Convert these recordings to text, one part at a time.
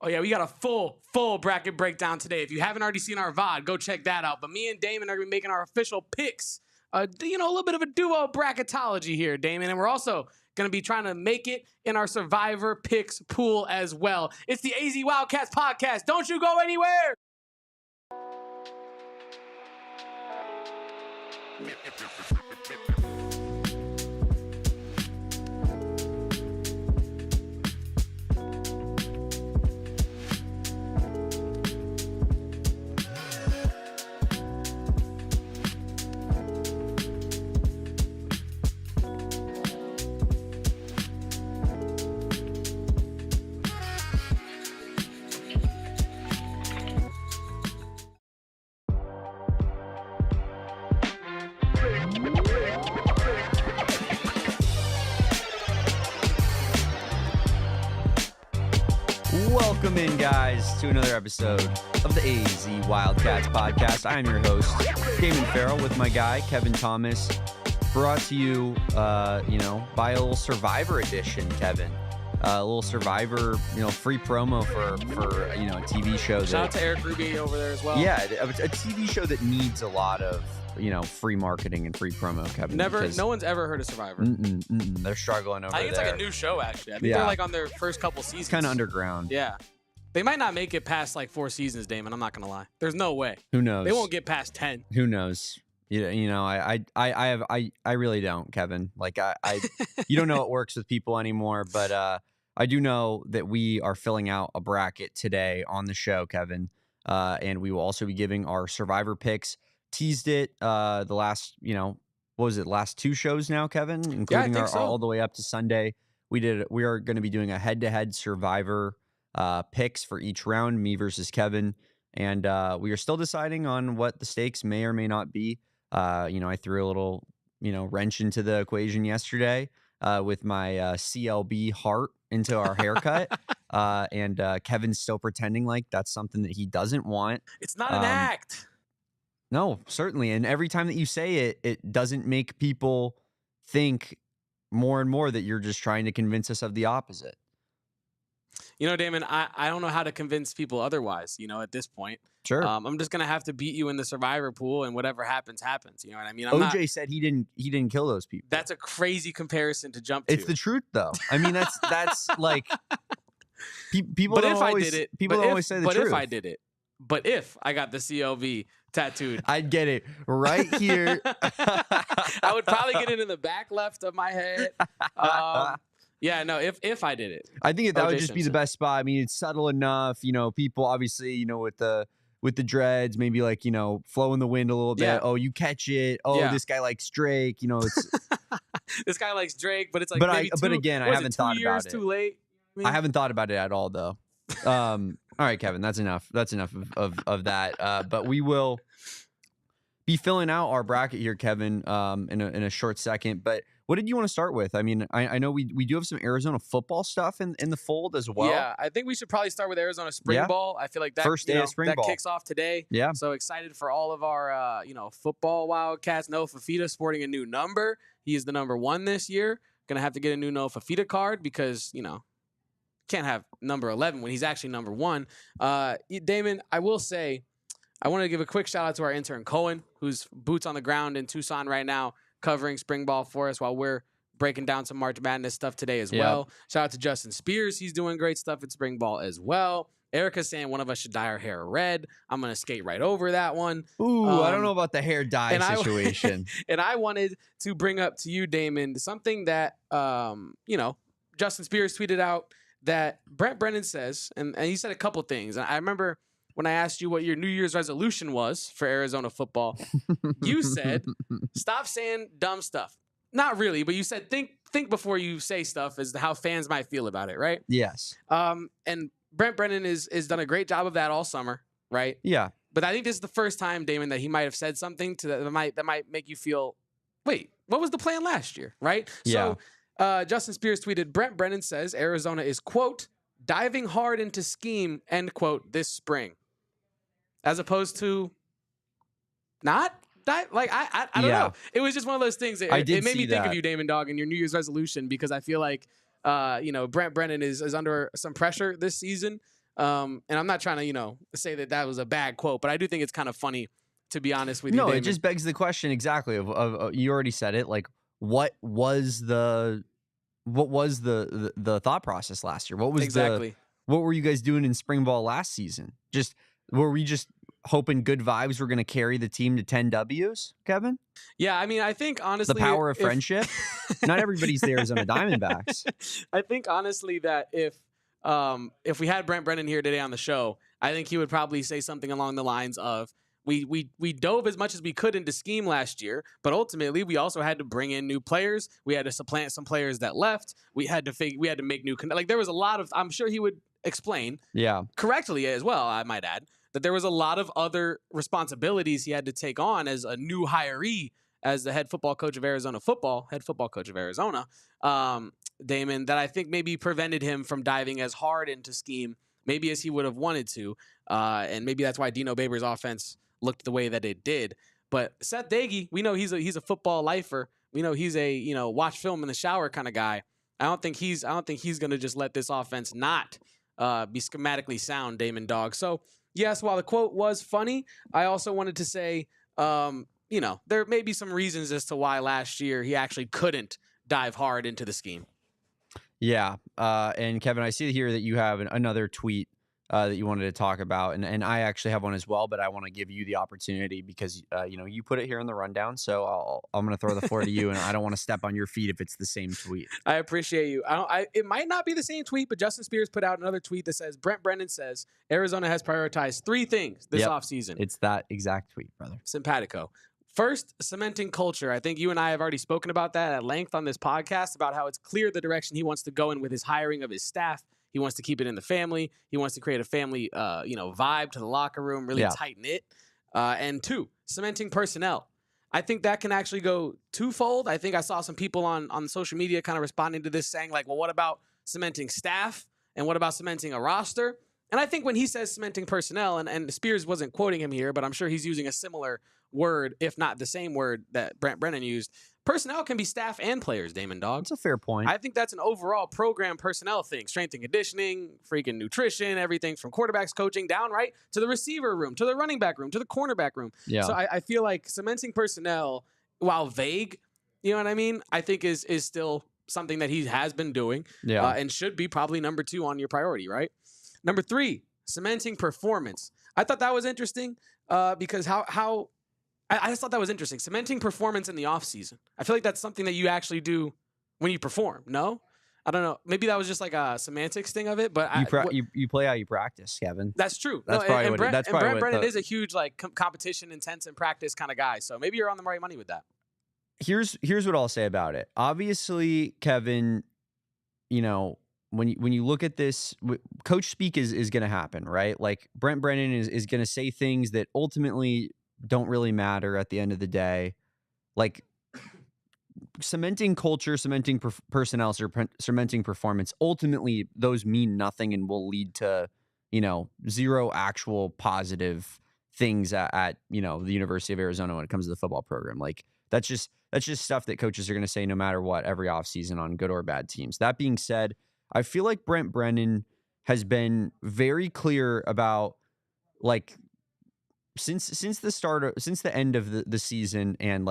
Oh, yeah, we got a full bracket breakdown today. If you haven't already seen our VOD, go check that out. But me and Damon are going to be making our official picks. A little bit of a duo bracketology here, Damon. And we're also going to be trying to make it in our Survivor picks pool as well. It's the AZ Wildcats Podcast. Don't you go anywhere. Welcome in, guys, to another episode of the AZ Wildcats Podcast. I'm your host, Damon Fairall, with my guy, Kevin Thomas. Brought to you, by a little Survivor edition, Kevin. A little Survivor, free promo for a TV show. Shout out to Eric Ruby over there as well. Yeah, a TV show that needs a lot of, free marketing and free promo, Kevin. No one's ever heard of Survivor. They're struggling over there. I think it's like a new show, actually. I think they're like on their first couple seasons. It's kind of underground. Yeah. They might not make it past like 4 seasons, Damon. I'm not going to lie. There's no way. Who knows? They won't get past 10. Who knows? I really don't, Kevin. Like you don't know what works with people anymore, but I do know that we are filling out a bracket today on the show, Kevin. And we will also be giving our Survivor picks. Teased it the last, last 2 shows now, Kevin, including all the way up to Sunday. We are going to be doing a head-to-head Survivor picks for each round, me versus Kevin. And we are still deciding on what the stakes may or may not be. I threw a little, wrench into the equation yesterday with my CLB heart into our haircut. And Kevin's still pretending like that's something that he doesn't want. It's not an act. No, certainly. And every time that you say it, it doesn't make people think more and more that you're just trying to convince us of the opposite. Damon, I don't know how to convince people otherwise, at this point. Sure. I'm just going to have to beat you in the Survivor pool, and whatever happens, happens. You know what I mean? OJ said he didn't kill those people. That's a crazy comparison to jump to. It's the truth, though. I mean, that's like people but don't if always, I did it, people don't always say the truth. But if I did it, but if I got the CLV tattooed, I'd get it right here. I would probably get it in the back left of my head. Yeah, no, if I did it. I think that would just be the best spot. I mean, it's subtle enough, people obviously, with the dreads, maybe like, flow in the wind a little bit. Yeah. Oh, you catch it. Oh, Yeah. This guy likes Drake, it's This guy likes Drake, but it's like but again, I haven't thought about it. Too late. I haven't thought about it at all, though. All right, Kevin, that's enough. That's enough of that. But we will be filling out our bracket here, Kevin, in a short second. But what did you want to start with? I mean, I know we do have some Arizona football stuff in the fold as well. Yeah, I think we should probably start with Arizona spring ball. I feel like that first day of spring ball kicks off today. Yeah. So excited for all of our football Wildcats. Noah Fafita sporting a new number. He is the number 1 this year. Gonna have to get a new Noah Fafita card because can't have number 11 when he's actually number 1. Damon, I will say, I want to give a quick shout out to our intern Cohen, who's boots on the ground in Tucson right now, covering spring ball for us while we're breaking down some March Madness stuff today as well. Shout out to Justin Spears. He's doing great stuff at spring ball as well. Erica's saying one of us should dye our hair red. I'm going to skate right over that one. Ooh, I don't know about the hair dye situation. And I wanted to bring up to you, Damon, something that, Justin Spears tweeted out that Brent Brennan says, and he said a couple things. And I remember when I asked you what your New Year's resolution was for Arizona football, you said, stop saying dumb stuff. Not really, but you said think before you say stuff as to how fans might feel about it, right? Yes. And Brent Brennan is done a great job of that all summer, right? Yeah. But I think this is the first time, Damon, that he might have said something that might make you feel, wait, what was the plan last year, right? Yeah. So Justin Spears tweeted, Brent Brennan says Arizona is, quote, diving hard into scheme, end quote, this spring. As opposed to not like I don't know. It was just one of those things. It made me think of you, Damon Dog, and your New Year's resolution, because I feel like Brent Brennan is under some pressure this season. And I'm not trying to, say that was a bad quote, but I do think it's kind of funny, to be honest with you. No, Damon. it just begs the question exactly of you already said it. Like, what was the thought process last year? What was exactly. What were you guys doing in spring ball last season? Were we just hoping good vibes were going to carry the team to 10 W's, Kevin? Yeah, I mean, I think honestly, the power of friendship. Not everybody's the Arizona Diamondbacks. I think honestly that if we had Brent Brennan here today on the show, I think he would probably say something along the lines of, we dove as much as we could into scheme last year, but ultimately we also had to bring in new players. We had to supplant some players that left. We had to make new there was a lot of, I'm sure he would explain, correctly as well, I might add, that there was a lot of other responsibilities he had to take on as a new hiree, as the head football coach of Arizona, Damon, that I think maybe prevented him from diving as hard into scheme maybe as he would have wanted to, and maybe that's why Dino Babers' offense looked the way that it did. But Seth Dagey, we know he's a football lifer. We know he's a watch film in the shower kind of guy. I don't think he's going to just let this offense not be schematically sound, Damon Dog. So yes, while the quote was funny, I also wanted to say, there may be some reasons as to why last year he actually couldn't dive hard into the scheme. Yeah. And Kevin, I see here that you have another tweet that you wanted to talk about. And I actually have one as well, but I want to give you the opportunity because, you put it here in the rundown. So I'm going to throw the floor to you, and I don't want to step on your feet if it's the same tweet. I appreciate you. It might not be the same tweet, but Justin Spears put out another tweet that says, Brent Brennan says Arizona has prioritized 3 things this offseason. It's that exact tweet, brother. Simpatico. First, cementing culture. I think you and I have already spoken about that at length on this podcast, about how it's clear the direction he wants to go in with his hiring of his staff. He wants to keep it in the family. He wants to create a family, vibe to the locker room, really tight-knit. And 2, cementing personnel. I think that can actually go twofold. I think I saw some people on social media kind of responding to this saying, like, well, what about cementing staff? And what about cementing a roster? And I think when he says cementing personnel, and Spears wasn't quoting him here, but I'm sure he's using a similar word, if not the same word that Brent Brennan used. Personnel can be staff and players, Damon Dog. That's a fair point. I think that's an overall program personnel thing. Strength and conditioning, freaking nutrition, everything from quarterbacks coaching down right to the receiver room, to the running back room, to the cornerback room. Yeah. So I feel like cementing personnel, while vague, you know what I mean, I think is still something that he has been doing and should be probably number 2 on your priority, right? Number 3, cementing performance. I thought that was interesting because how I just thought that was interesting. Cementing performance in the offseason. I feel like that's something that you actually do when you perform, no? I don't know. Maybe that was just like a semantics thing of it, but you play how you practice, Kevin. That's true. That's probably what that's probably Brent Brennan is a huge competition, intense, and practice kind of guy. So maybe you're on the right money with that. Here's what I'll say about it. Obviously, Kevin, when you look at this, coach speak is going to happen, right? Like Brent Brennan is going to say things that ultimately don't really matter at the end of the day. Like cementing culture, cementing personnel, cementing performance, ultimately those mean nothing and will lead to, 0 actual positive things at the University of Arizona when it comes to the football program. Like that's just stuff that coaches are going to say no matter what every offseason on good or bad teams. That being said, I feel like Brent Brennan has been very clear about since the end of the season and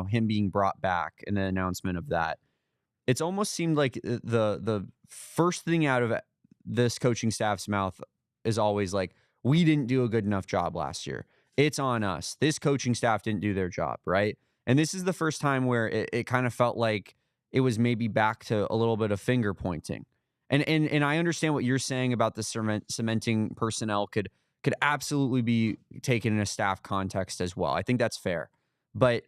him being brought back and the announcement of that, it's almost seemed like the first thing out of this coaching staff's mouth is always like, we didn't do a good enough job last year. It's on us. This coaching staff didn't do their job, right? And this is the first time where it kind of felt like it was maybe back to a little bit of finger pointing. And I understand what you're saying about the cementing personnel could absolutely be taken in a staff context as well. I think that's fair. But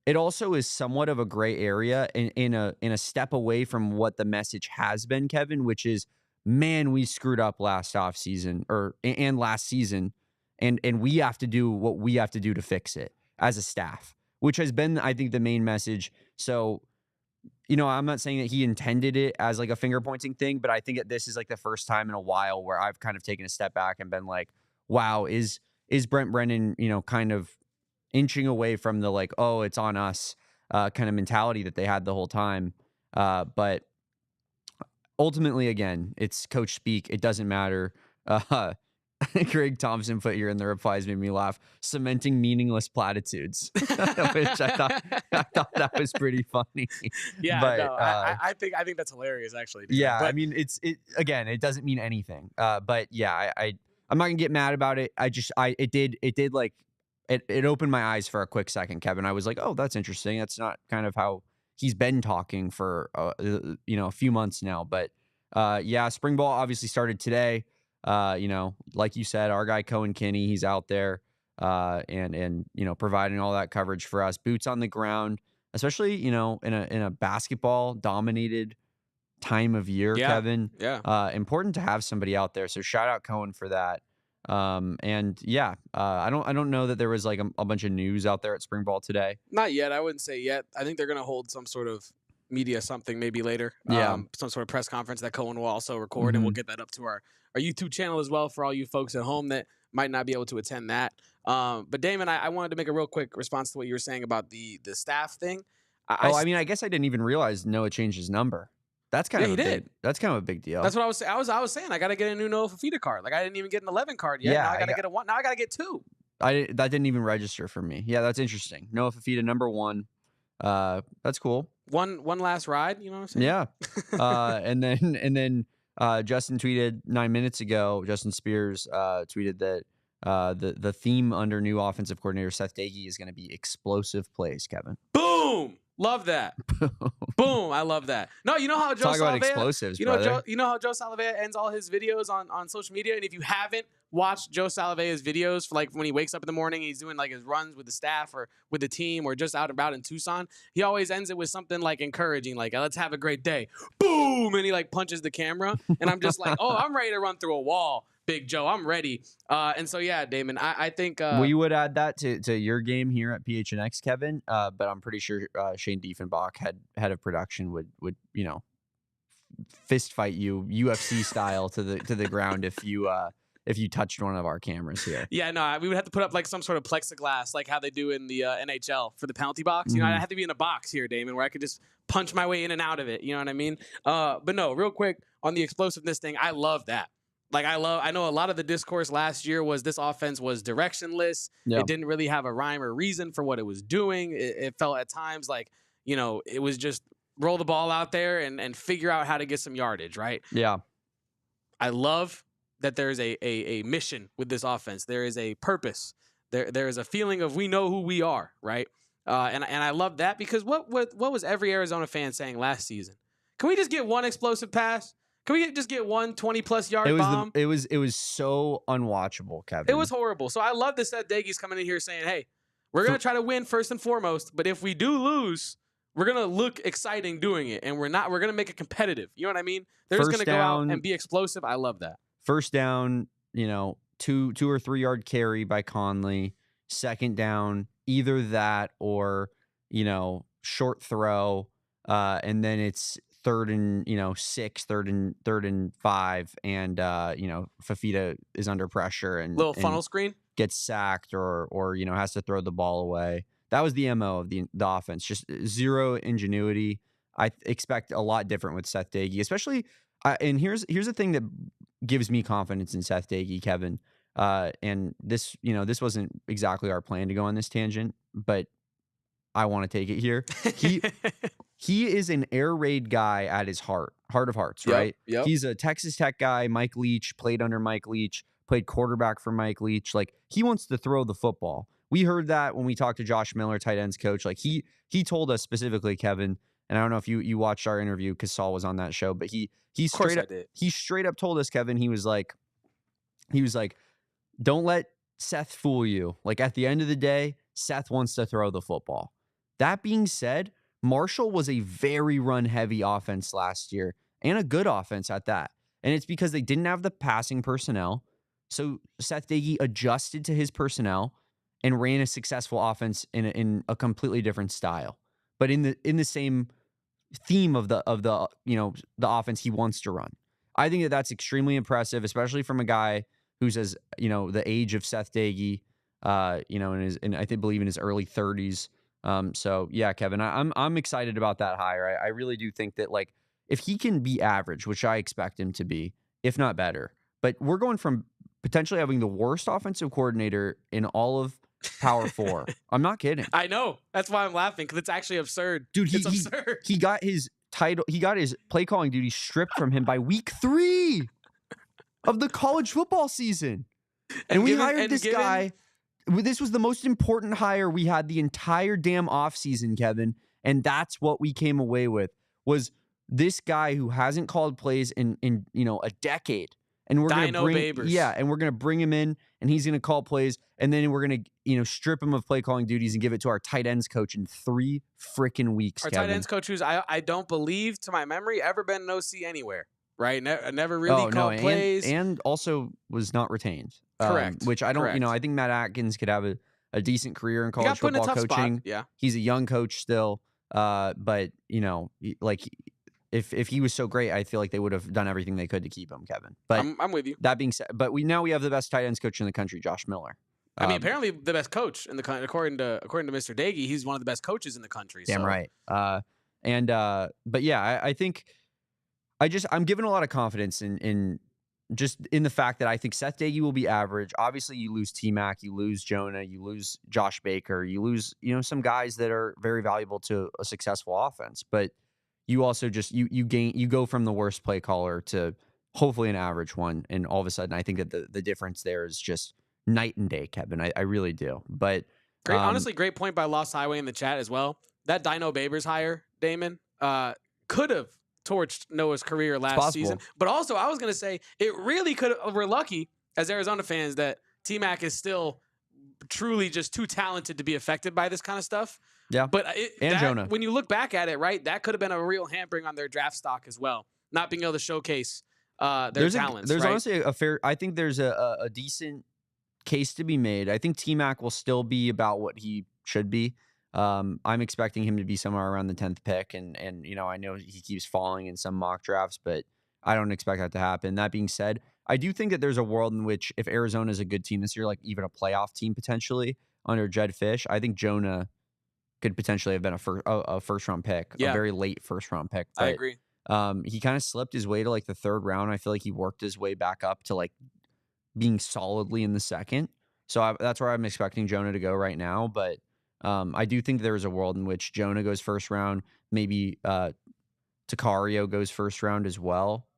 it also is somewhat of a gray area in a step away from what the message has been, Kevin, which is, man, we screwed up last offseason and last season, and we have to do what we have to do to fix it as a staff, which has been, I think, the main message. So, I'm not saying that he intended it as like a finger pointing thing, but I think that this is like the first time in a while where I've kind of taken a step back and been like, wow, is Brent Brennan, kind of inching away from the like, oh, it's on us kind of mentality that they had the whole time. But ultimately, again, it's coach speak. It doesn't matter. Greg Thompson put here in the replies made me laugh. Cementing meaningless platitudes, which I thought that was pretty funny. Yeah, But no, I think that's hilarious, actually. Damon. yeah, But I mean, it doesn't mean anything. But yeah, I'm not gonna get mad about it. It opened my eyes for a quick second, Kevin. I was like, oh, that's interesting. That's not kind of how he's been talking for a few months now. But yeah, spring ball obviously started today. Like you said, our guy Cohen Kinney, he's out there and providing all that coverage for us. Boots on the ground, especially in a basketball dominated time of year, Kevin. Yeah. Important to have somebody out there. So shout out Cohen for that. And yeah, I don't know that there was like a bunch of news out there at spring ball today. Not yet. I wouldn't say yet. I think they're going to hold some sort of media something maybe later. Yeah. Some sort of press conference that Cohen will also record, and we'll get that up to our YouTube channel as well for all you folks at home that might not be able to attend that. But Damon, I wanted to make a real quick response to what you were saying about the staff thing. I mean, I guess I didn't even realize Noah changed his number. That's kind of a big deal. That's what I was saying. I was saying I got to get a new Noah Fafita card. Like I didn't even get an 11 card yet. Yeah, now I got to get a 1. Now I got to get 2. That didn't even register for me. Yeah, that's interesting. Noah Fafita number 1. That's cool. One last ride. You know what I'm saying? Yeah. And then Justin tweeted 9 minutes ago. Justin Spears tweeted that the theme under new offensive coordinator Seth Dagey is going to be explosive plays. Kevin. Boom. Love that. Boom. I love that. No, you know how Joe Talk about Salavea, explosives, brother. you know how Joe Salavea ends all his videos on social media. And if you haven't watched Joe Salavea's videos for like when he wakes up in the morning, he's doing like his runs with the staff or with the team or just out and about in Tucson, he always ends it with something like encouraging, like let's have a great day. Boom. And he like punches the camera. And I'm just like, oh, I'm ready to run through a wall. Big Joe, I'm ready. And so, yeah, Damon, I think... we would add that to your game here at PHNX, Kevin, but I'm pretty sure Shane Diefenbach, head of production, would fist fight you UFC style to the ground if you touched one of our cameras here. Yeah, no, we would have to put up like some sort of plexiglass, like how they do in the NHL for the penalty box. You know, I have to be in a box here, Damon, where I could just punch my way in and out of it. You know what I mean? But no, real quick on the explosiveness thing, I love that. Like I know a lot of the discourse last year was this offense was directionless. Yep. It didn't really have a rhyme or reason for what it was doing. It felt at times like, it was just roll the ball out there and figure out how to get some yardage, right? Yeah. I love that there's a mission with this offense. There is a purpose. There is a feeling of we know who we are, right? And I love that because what was every Arizona fan saying last season? Can we just get one explosive pass? Can we just get one 20-plus yard bomb? It was so unwatchable, Kevin. It was horrible. So I love that Seth Dagey's coming in here saying, hey, we're going to try to win first and foremost, but if we do lose, we're going to look exciting doing it, and we're going to make it competitive. You know what I mean? They're just going to go out and be explosive. I love that. First down, 2 or 3 yard carry by Conley. Second down, either that or, short throw, and then it's third and 6, third and 5, and Fafita is under pressure and little funnel screen, gets sacked or has to throw the ball away. That was the MO of the offense, just zero ingenuity. I expect a lot different with Seth Dagey, especially. And here's the thing that gives me confidence in Seth Dagey, Kevin. And this wasn't exactly our plan to go on this tangent, but I want to take it here. He is an air raid guy at his heart of hearts, right? Yep. He's a Texas Tech guy. Mike Leach played under Mike Leach, played quarterback for Mike Leach. Like, he wants to throw the football. We heard that when we talked to Josh Miller, tight ends coach. Like, he told us specifically, Kevin, and I don't know if you watched our interview because Saul was on that show, but he straight up told us, Kevin, he was like, don't let Seth fool you. Like, at the end of the day, Seth wants to throw the football. That being said, Marshall was a very run-heavy offense last year, and a good offense at that. And it's because they didn't have the passing personnel. So Seth Dagey adjusted to his personnel and ran a successful offense in a completely different style, but in the same theme of the offense he wants to run. I think that's extremely impressive, especially from a guy who's as the age of Seth Dagey, I believe in his early 30s. So yeah, Kevin, I'm excited about that hire. I really do think that, like, if he can be average, which I expect him to be, if not better, but we're going from potentially having the worst offensive coordinator in all of Power 4. I'm not kidding. I know. That's why I'm laughing, because it's actually absurd. Dude, it's absurd. He got his title. He got his play calling duty stripped from him by week 3 of the college football season. And we hired this guy. This was the most important hire we had the entire damn offseason, Kevin. And that's what we came away with, was this guy who hasn't called plays in a decade. And we're going to bring him in, and he's going to call plays, and then we're going to strip him of play calling duties and give it to our tight ends coach in 3 freaking weeks. Our Kevin. tight ends coach, who's I don't believe, to my memory, ever been an OC anywhere. Right? Never really called plays, and also was not retained. Correct. Which I don't. Correct. I think Matt Atkins could have a decent career in college football coaching. Yeah, he's a young coach still. But if he was so great, I feel like they would have done everything they could to keep him, Kevin. But I'm with you. That being said, but we have the best tight ends coach in the country, Josh Miller. I mean, apparently the best coach in the country, according to Mr. Daggy, he's one of the best coaches in the country. Damn right. But yeah, I think I'm given a lot of confidence in the fact that I think Seth Daggy will be average. Obviously, you lose T-Mac, you lose Jonah, you lose Josh Baker, you lose some guys that are very valuable to a successful offense. But you also just you go from the worst play caller to hopefully an average one, and all of a sudden, I think that the difference there is just night and day, Kevin. I really do. But honestly, great point by Lost Highway in the chat as well. That Dino Babers hire, Damon, could have torched Noah's career last season. But also, I was going to say, it really could have. We're lucky as Arizona fans that T-Mac is still truly just too talented to be affected by this kind of stuff. Yeah. But Jonah, when you look back at it, right, that could have been a real hampering on their draft stock as well. Not being able to showcase their talents. There's right? honestly I think there's a decent case to be made. I think T-Mac will still be about what he should be. I'm expecting him to be somewhere around the 10th pick, and I know he keeps falling in some mock drafts, but I don't expect that to happen. That being said, I do think that there's a world in which if Arizona is a good team this year, like even a playoff team potentially under Jed Fish, I think Jonah could potentially have been a first round pick, a very late first round pick. But, I agree. He kind of slipped his way to like the 3rd round. I feel like he worked his way back up to like being solidly in the 2nd. So that's where I'm expecting Jonah to go right now. But I do think there is a world in which Jonah goes first round. Maybe Takario goes first round as well.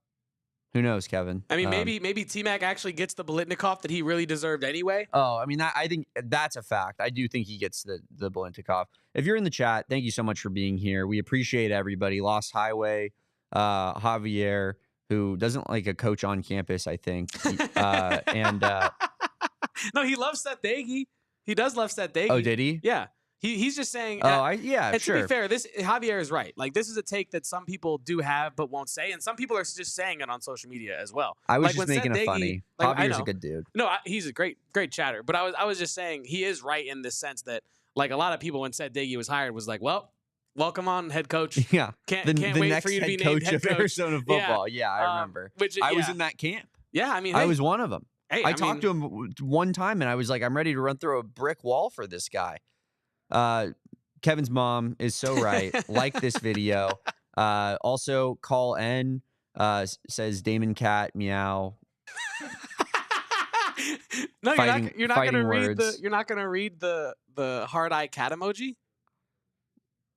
Who knows, Kevin? I mean, maybe T-Mac actually gets the Biletnikoff that he really deserved anyway. Oh, I mean, I think that's a fact. I do think he gets the Biletnikoff. If you're in the chat, thank you so much for being here. We appreciate everybody. Lost Highway, Javier, who doesn't like a coach on campus, I think. No, he loves Seth Daggy. He does love Seth Daggy. Oh, did he? Yeah. He's just saying. And sure. To be fair, Javier is right. Like, this is a take that some people do have but won't say, and some people are just saying it on social media as well. I was like, just making it funny. Javier's a good dude. No, he's a great chatter. But I was just saying he is right in the sense that like a lot of people when Seth Daggy was hired was like, well, welcome on, head coach. Yeah, can't wait for you to be named head coach of Arizona football. Yeah, I remember. I was in that camp. Yeah, I mean, I was one of them. Hey, I talked to him one time, and I was like, I'm ready to run through a brick wall for this guy. Kevin's mom is so right. Like this video. Also, call N says Damon cat meow. No, you're not gonna read the hard eye cat emoji.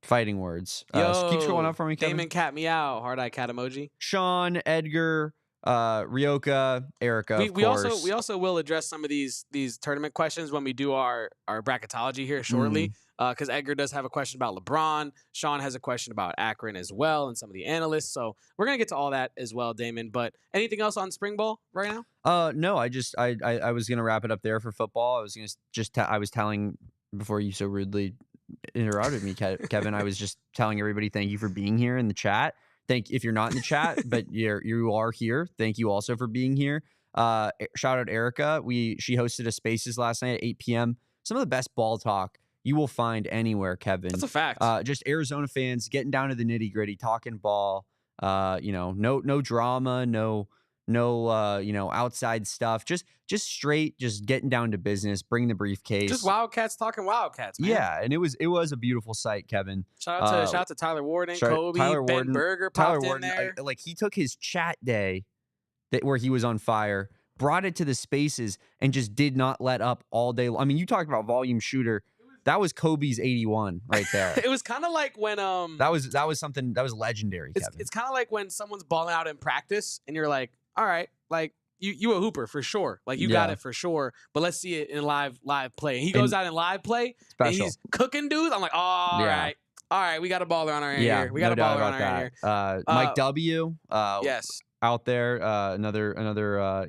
Fighting words. Yo, keep scrolling up for me, Kevin. Damon cat meow. Hard eye cat emoji. Sean, Edgar, Ryoka, Erica. We also will address some of these tournament questions when we do our bracketology here shortly. Because Edgar does have a question about LeBron. Sean has a question about Akron as well, and some of the analysts. So we're gonna get to all that as well, Damon. But anything else on spring ball right now? No. I was gonna wrap it up there for football. I was gonna I was telling before you so rudely interrupted me, Kevin. I was just telling everybody thank you for being here in the chat. If you're not in the chat, but you are here, thank you also for being here. Shout out Erica. She hosted a Spaces last night at 8 p.m. Some of the best ball talk you will find anywhere, Kevin. That's a fact. Just Arizona fans getting down to the nitty gritty, talking ball. No drama, no outside stuff. Just straight, just getting down to business. Bring the briefcase. Just Wildcats talking Wildcats, man. Yeah, and it was a beautiful sight, Kevin. Shout out to Tyler Warden, Kobe, Ben Berger popped in there. Like he took his chat day where he was on fire brought it to the spaces and just did not let up all day. I mean, you talked about volume shooter. That was Kobe's 81 right there. It was kind of like when that was something that was legendary, Kevin. It's kind of like when someone's balling out in practice and you're like, all right, like you a hooper for sure. Like you got it for sure. But let's see it in live play. And he goes out in live play and he's cooking dudes. I'm like, all right. All right, we got a baller on our hand here. We got a baller on our hand here. Mike W. Yes. Out there, another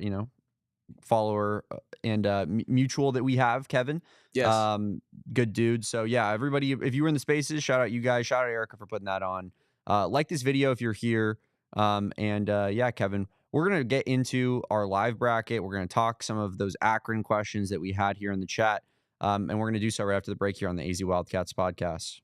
follower and mutual that we have, Kevin. Yes. Good dude. So yeah, everybody, if you were in the spaces, shout out you guys. Shout out Erica for putting that on. Like this video if you're here. Yeah, Kevin, we're gonna get into our live bracket. We're gonna talk some of those Akron questions that we had here in the chat. And we're gonna do so right after the break here on the AZ Wildcats podcast.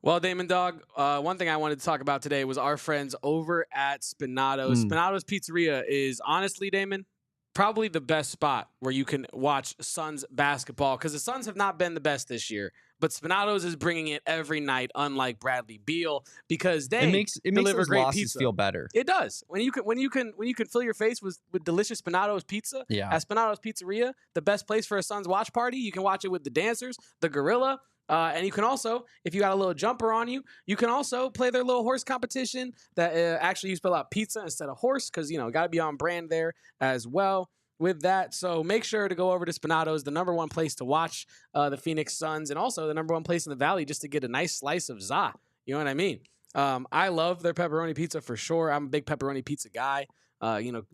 Well, Damon Dog, one thing I wanted to talk about today was our friends over at Spinato's. Spinato's Pizzeria is honestly, Damon, probably the best spot where you can watch Suns basketball because the Suns have not been the best this year. But Spinato's is bringing it every night, unlike Bradley Beal, because they makes deliver those great losses pizza. feel better. It does when you can fill your face with delicious Spinato's pizza. Yeah. At Spinato's Pizzeria, the best place for a Suns watch party. You can watch it with the dancers, the gorilla. And you can also, if you got a little jumper on you, you can also play their little horse competition that actually you spell out pizza instead of horse because, got to be on brand there as well with that. So make sure to go over to Spinato's, the number one place to watch the Phoenix Suns and also the number one place in the Valley just to get a nice slice of za. You know what I mean? I love their pepperoni pizza for sure. I'm a big pepperoni pizza guy.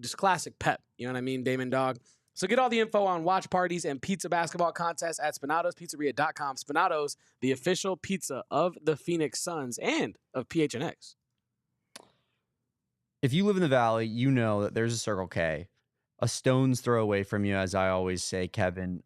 Just classic pep. You know what I mean, Damon Dog? So get all the info on watch parties and pizza basketball contests at SpinatosPizzeria.com. Spinato's, the official pizza of the Phoenix Suns and of PHNX. If you live in the Valley, you know that there's a Circle K, a stone's throw away from you, as I always say, Kevin.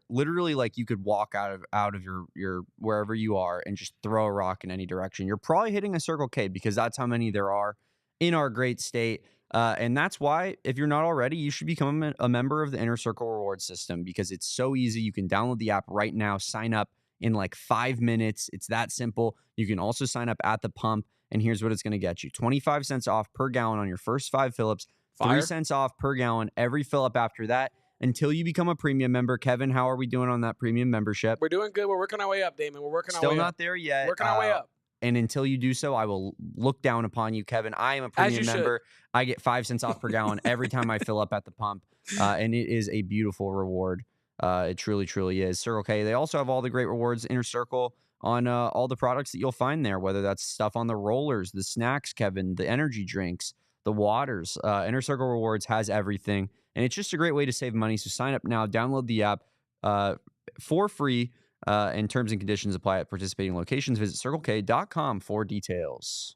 Literally, like you could walk out of your wherever you are and just throw a rock in any direction. You're probably hitting a Circle K because that's how many there are in our great state. And that's why, if you're not already, you should become a member of the Inner Circle reward system because it's so easy. You can download the app right now, sign up in like 5 minutes. It's that simple. You can also sign up at the pump, and here's what it's going to get you. 25 cents off per gallon on your first 5 fill-ups, 3 cents off per gallon every fill-up after that until you become a premium member. Kevin, how are we doing on that premium membership? We're doing good. We're working our way up, Damon. We're working our way up. Still not there yet. Working our way up. And until you do so, I will look down upon you, Kevin. I am a premium member. I get 5 cents off per gallon every time I fill up at the pump. And it is a beautiful reward. It truly, truly is. Circle K, they also have all the great rewards, Inner Circle, on all the products that you'll find there, whether that's stuff on the rollers, the snacks, Kevin, the energy drinks, the waters. Inner Circle Rewards has everything. And it's just a great way to save money. So sign up now, download the app for free. And terms and conditions apply at participating locations. Visit CircleK.com for details.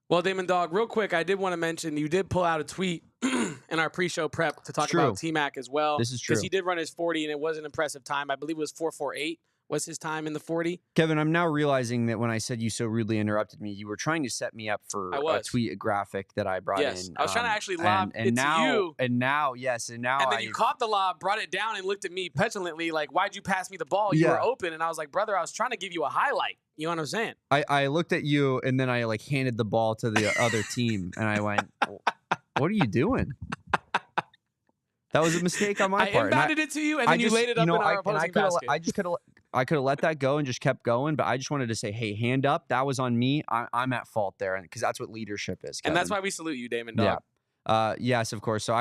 Well, Damon Dog, real quick, I did want to mention you did pull out a tweet in our pre-show prep to talk about T-Mac as well. This is true. Because he did run his 40, and it was an impressive time. I believe it was 4:48 was his time in the 40. Kevin, I'm now realizing that when I said you so rudely interrupted me, you were trying to set me up for a tweet graphic that I brought in. I was trying to actually lob it to you. And now And then you caught the lob, brought it down, and looked at me petulantly like, why'd you pass me the ball? You were open. And I was like, brother, I was trying to give you a highlight. You know what I'm saying? I looked at you, and then I like handed the ball to the other team, and I went, what are you doing? That was a mistake on my part. I inbounded it to you, and then you laid it up in our opposing basket. I could have let that go and just kept going, but I just wanted to say, hey, hand up. That was on me. I'm at fault there, because that's what leadership is, Kevin. And that's why we salute you, Damon Dog. Yeah. Yes, of course. So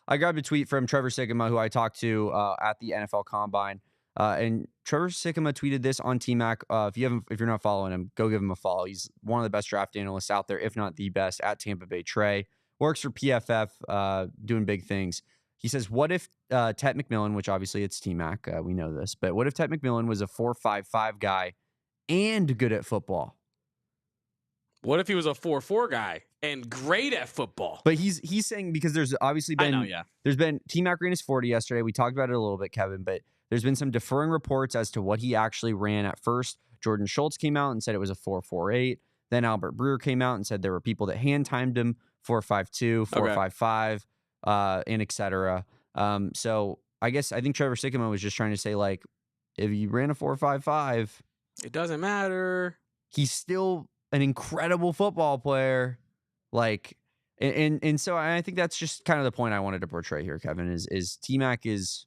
I grabbed a tweet from Trevor Sikkema, who I talked to at the NFL Combine, and Trevor Sikkema tweeted this on T-Mac. If you're not following him, go give him a follow. He's one of the best draft analysts out there, if not the best, at Tampa Bay Trey. Works for PFF, doing big things. He says, what if Tet McMillan, which obviously it's T-Mac, we know this, but what if Tet McMillan was a 4.55 guy and good at football? What if he was a 4.4 guy and great at football? But he's saying, because there's obviously been, there's been T-Mac ran his 40 yesterday. We talked about it a little bit, Kevin, but there's been some differing reports as to what he actually ran at first. Jordan Schultz came out and said it was a 4.48. Then Albert Breer came out and said there were people that hand timed him 4.52, 4.55. And et cetera. So I think Trevor Sikkema was just trying to say, like, if you ran a 4.55, it doesn't matter. He's still an incredible football player. Like, and so I think that's just kind of the point I wanted to portray here, Kevin, is T-Mac he's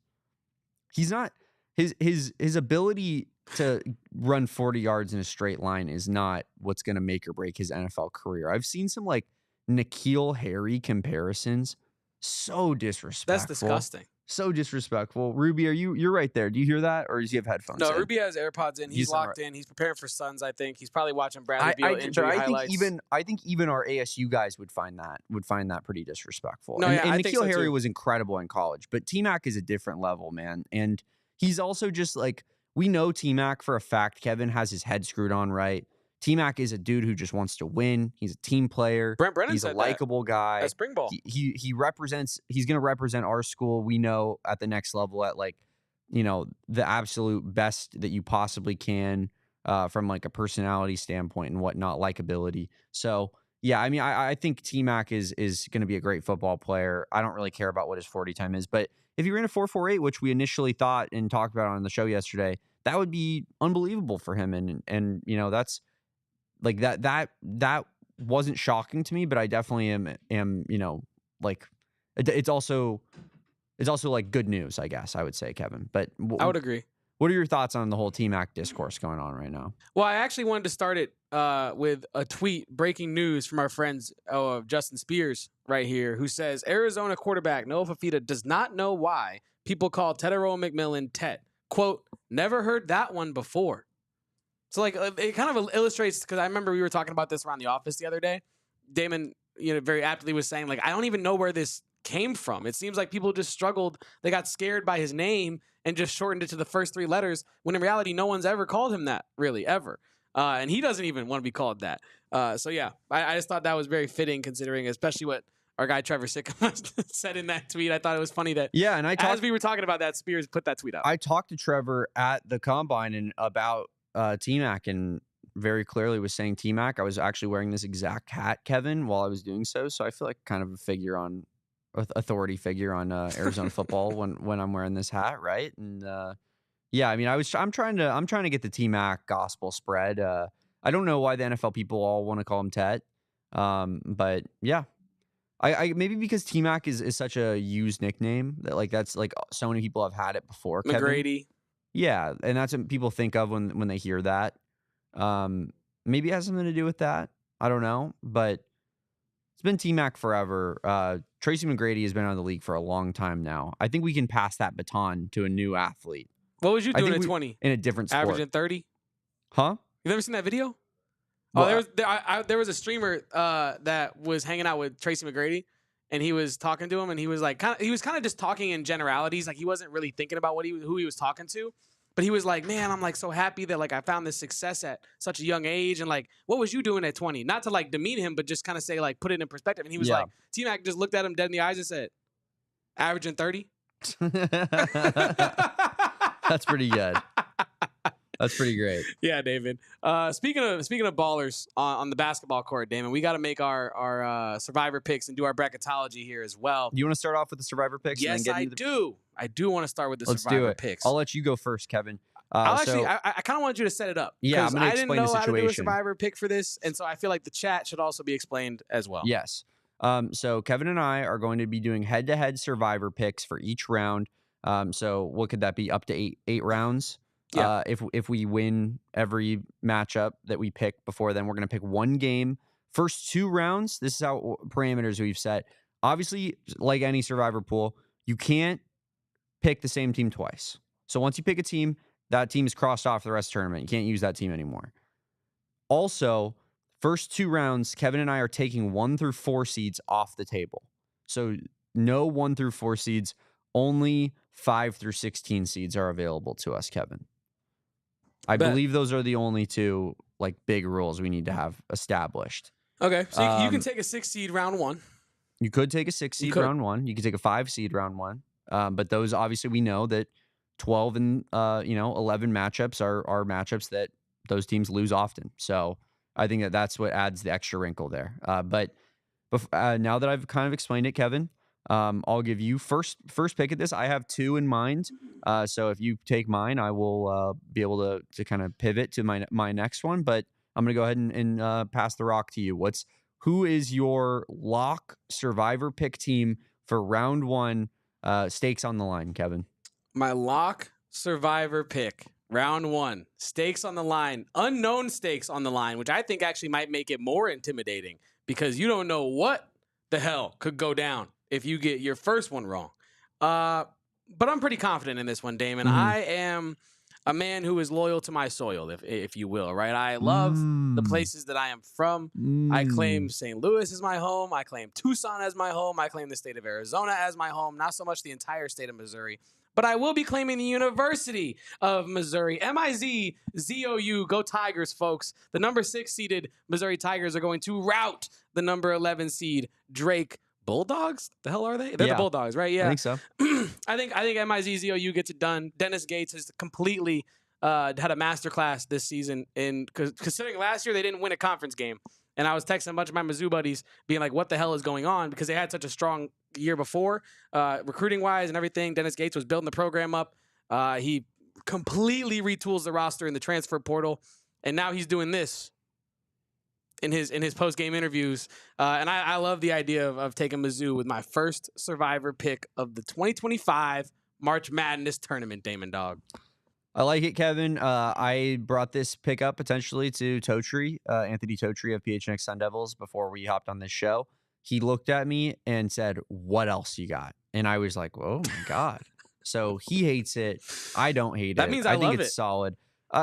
not his ability to run 40 yards in a straight line is not what's going to make or break his NFL career. I've seen some like N'Keal Harry comparisons. So disrespectful. That's disgusting. So disrespectful. Ruby, you're right there. Do you hear that, or does he have headphones? No, in? Ruby has AirPods in. He's locked in. He's preparing for Suns. I think he's probably watching Bradley Beal injury highlights. I think even our ASU guys would find that pretty disrespectful. No, and I N'Keal think so Harry too. was incredible in college, but T-Mac is a different level, man. And he's also just like, we know T-Mac for a fact. Kevin has his head screwed on right. T-Mac is a dude who just wants to win. He's a team player. Brent Brennan He's a likable guy. At spring ball. He represents. He's going to represent our school. We know at the next level at like, the absolute best that you possibly can from like a personality standpoint and whatnot, likability. So yeah, I mean, I think T-Mac is going to be a great football player. I don't really care about what his 40 time is, but if he ran a 4.48, which we initially thought and talked about on the show yesterday, that would be unbelievable for him. And that's. Like that wasn't shocking to me, but I definitely am like it's also like good news, I guess I would say, Kevin. But I would agree. What are your thoughts on the whole T-Mac discourse going on right now? Well, I actually wanted to start it with a tweet, breaking news from our friends Justin Spears right here, who says Arizona quarterback Noah Fafita does not know why people call Tetairoa McMillan Tet. Quote, never heard that one before. So, like, it kind of illustrates, because I remember we were talking about this around the office the other day. Damon, very aptly was saying, like, I don't even know where this came from. It seems like people just struggled. They got scared by his name and just shortened it to the first three letters, when in reality, no one's ever called him that, really, ever. And he doesn't even want to be called that. So, yeah, I just thought that was very fitting, considering especially what our guy Trevor Sikkema said in that tweet. I thought it was funny that, as we were talking about that, Spears put that tweet out. I talked to Trevor at the Combine and about T-Mac, and very clearly was saying T-Mac. I was actually wearing this exact hat, Kevin, while I was doing so. So I feel like kind of authority figure on Arizona football when I'm wearing this hat, right? And yeah, I mean, I'm trying to get the T-Mac gospel spread. I don't know why the NFL people all want to call him Tet, but yeah, I maybe because T-Mac is such a used nickname that like that's like so many people have had it before. McGrady. Kevin. Yeah, and that's what people think of when they hear that. Maybe it has something to do with that. I don't know, but it's been T-Mac forever. Tracy McGrady has been out of the league for a long time now. I think we can pass that baton to a new athlete. What was you doing at 20? In a different sport. Averaging 30? Huh? You ever seen that video? Well, there was a streamer that was hanging out with Tracy McGrady, and he was talking to him, and he was like, kind of just talking in generalities, like he wasn't really thinking about who he was talking to. But he was like, man, I'm like so happy that like I found this success at such a young age. And like, what was you doing at 20? Not to like demean him, but just kind of say like, put it in perspective. And he was like, T-Mac just looked at him dead in the eyes and said, averaging 30. That's pretty good. That's pretty great. Yeah, David. Speaking of ballers on the basketball court, Damon, we got to make our survivor picks and do our bracketology here as well. Do you want to start off with the survivor picks? Yes, and then I do. I do want to start with the Let's survivor do it. picks. I'll let you go first, Kevin. I kind of wanted you to set it up. Yeah, I'm going to explain the situation. I didn't know how to do a survivor pick for this, and so I feel like the chat should also be explained as well. Yes. So Kevin and I are going to be doing head-to-head survivor picks for each round. So what could that be? Up to eight rounds. Yeah. If we win every matchup that we pick before then, we're going to pick one game. First 2 rounds, this is how parameters we've set. Obviously, like any survivor pool, you can't pick the same team twice. So once you pick a team, that team is crossed off the rest of the tournament. You can't use that team anymore. Also, first 2 rounds, Kevin and I are taking 1 through 4 seeds off the table. So no 1 through 4 seeds, only 5 through 16 seeds are available to us, Kevin. I believe those are the only 2 like big rules we need to have established. Okay, so you can take a 6 seed round 1. You could take a 6 seed round 1. You could take a 5 seed round 1. But those obviously we know that 12 and 11 matchups are matchups that those teams lose often. So I think that's what adds the extra wrinkle there. But now that I've kind of explained it, Kevin, I'll give you first pick at this. I have 2 in mind. So if you take mine, I will be able to kind of pivot to my next one. But I'm going to go ahead and pass the rock to you. Who is your lock survivor pick team for round 1? Stakes on the line, Kevin. My lock survivor pick, round 1, stakes on the line, unknown stakes on the line, which I think actually might make it more intimidating because you don't know what the hell could go down if you get your first one wrong. But I'm pretty confident in this one, Damon. Mm-hmm. I am a man who is loyal to my soil, if you will, right? I love the places that I am from. I claim St. Louis as my home. I claim Tucson as my home. I claim the state of Arizona as my home. Not so much the entire state of Missouri, but I will be claiming the University of Missouri. MIZZOU. Go Tigers, folks. The number 6 seeded Missouri Tigers are going to rout the number 11 seed Drake Bulldogs. The hell are they? They're the Bulldogs, right? Yeah, I think so. I think MIZZOU gets it done. Dennis Gates has completely had a masterclass this season considering last year they didn't win a conference game. And I was texting a bunch of my Mizzou buddies being like, what the hell is going on? Because they had such a strong year before, recruiting-wise and everything. Dennis Gates was building the program up. He completely retools the roster in the transfer portal. And now he's doing this in his post-game interviews. And I love the idea of taking Mizzou with my first survivor pick of the 2025 March Madness tournament, Damon Dog. I like it, Kevin. I brought this pick up potentially to Totri, Anthony Totri of PHNX Sun Devils, before we hopped on this show. He looked at me and said, "What else you got?" And I was like, "Oh my God." So he hates it. I don't hate it. That means I think love it's it. solid.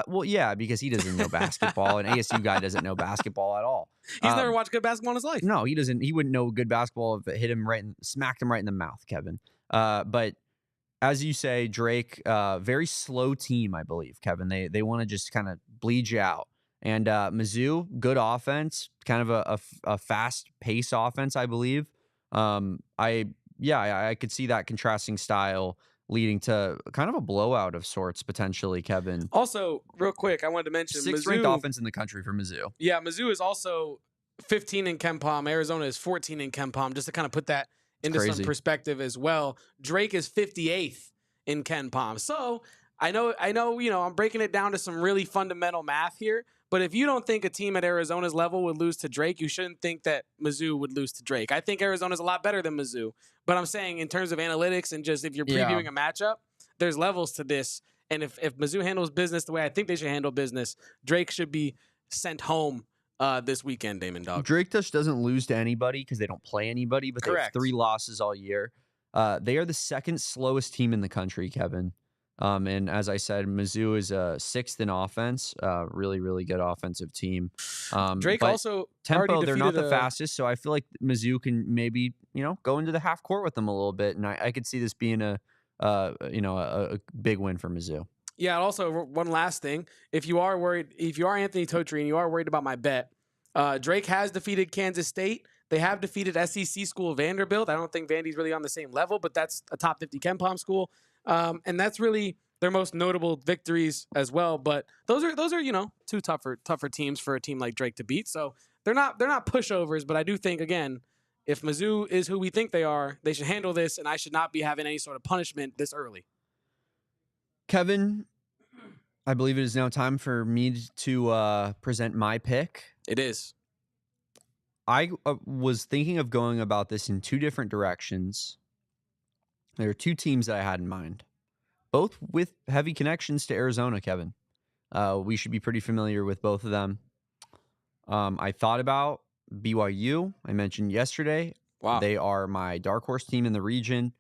Well, yeah, because he doesn't know basketball. An ASU guy doesn't know basketball at all. He's never watched good basketball in his life. No, he doesn't. He wouldn't know good basketball if it hit him smacked him right in the mouth, Kevin. But as you say, Drake, very slow team, I believe, Kevin. They want to just kind of bleed you out. And Mizzou, good offense, kind of a fast pace offense, I believe. I could see that contrasting style leading to kind of a blowout of sorts, potentially, Kevin. Also, real quick, I wanted to mention 6th ranked offense in the country for Mizzou. Yeah, Mizzou is also 15 in KenPom. Arizona is 14 in KenPom, just to kind of put that into some perspective as well. Drake is 58th in KenPom. So I know, I'm breaking it down to some really fundamental math here. But if you don't think a team at Arizona's level would lose to Drake, you shouldn't think that Mizzou would lose to Drake. I think Arizona's a lot better than Mizzou. But I'm saying in terms of analytics and just if you're previewing a matchup, there's levels to this. And if Mizzou handles business the way I think they should handle business, Drake should be sent home this weekend, Damon Dog. Drake just doesn't lose to anybody because they don't play anybody, but they have 3 losses all year. They are the 2nd slowest team in the country, Kevin. And as I said, Mizzou is 6th in offense. Really, really good offensive team. Drake also tempo. They're not the fastest, so I feel like Mizzou can maybe go into the half court with them a little bit, and I could see this being a big win for Mizzou. Yeah. Also, one last thing: if you are Anthony Totri and you are worried about my bet, Drake has defeated Kansas State. They have defeated SEC school Vanderbilt. I don't think Vandy's really on the same level, but that's a top 50 KenPom school. And that's really their most notable victories as well. But those are 2 tougher teams for a team like Drake to beat. So they're not pushovers. But I do think, again, if Mizzou is who we think they are, they should handle this, and I should not be having any sort of punishment this early. Kevin, I believe it is now time for me to present my pick. It is. I was thinking of going about this in 2 different directions. There are 2 teams that I had in mind, both with heavy connections to Arizona, Kevin. We should be pretty familiar with both of them. I thought about BYU. I mentioned yesterday. Wow. They are my dark horse team in the region.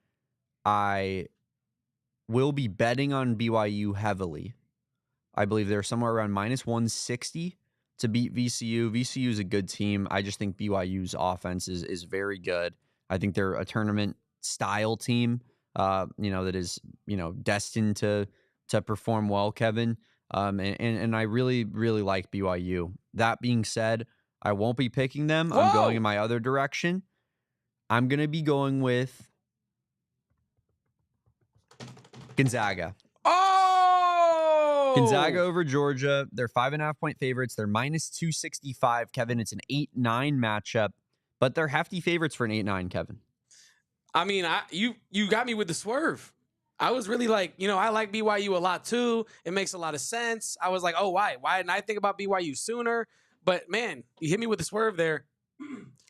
I will be betting on BYU heavily. I believe they're somewhere around -160 to beat VCU. VCU is a good team. I just think BYU's offense is very good. I think they're a tournament style team, that is, destined to perform well, Kevin. And I really, really like BYU. That being said, I won't be picking them. Whoa! I'm going in my other direction. I'm going to be going with Gonzaga. Oh! Gonzaga over Georgia. They're 5.5-point favorites. They're -265, Kevin. It's an 8-9 matchup, but they're hefty favorites for an 8-9, Kevin. I mean, you got me with the swerve. I was really like, I like BYU a lot too. It makes a lot of sense. I was like, oh, why? Why didn't I think about BYU sooner? But man, you hit me with a swerve there.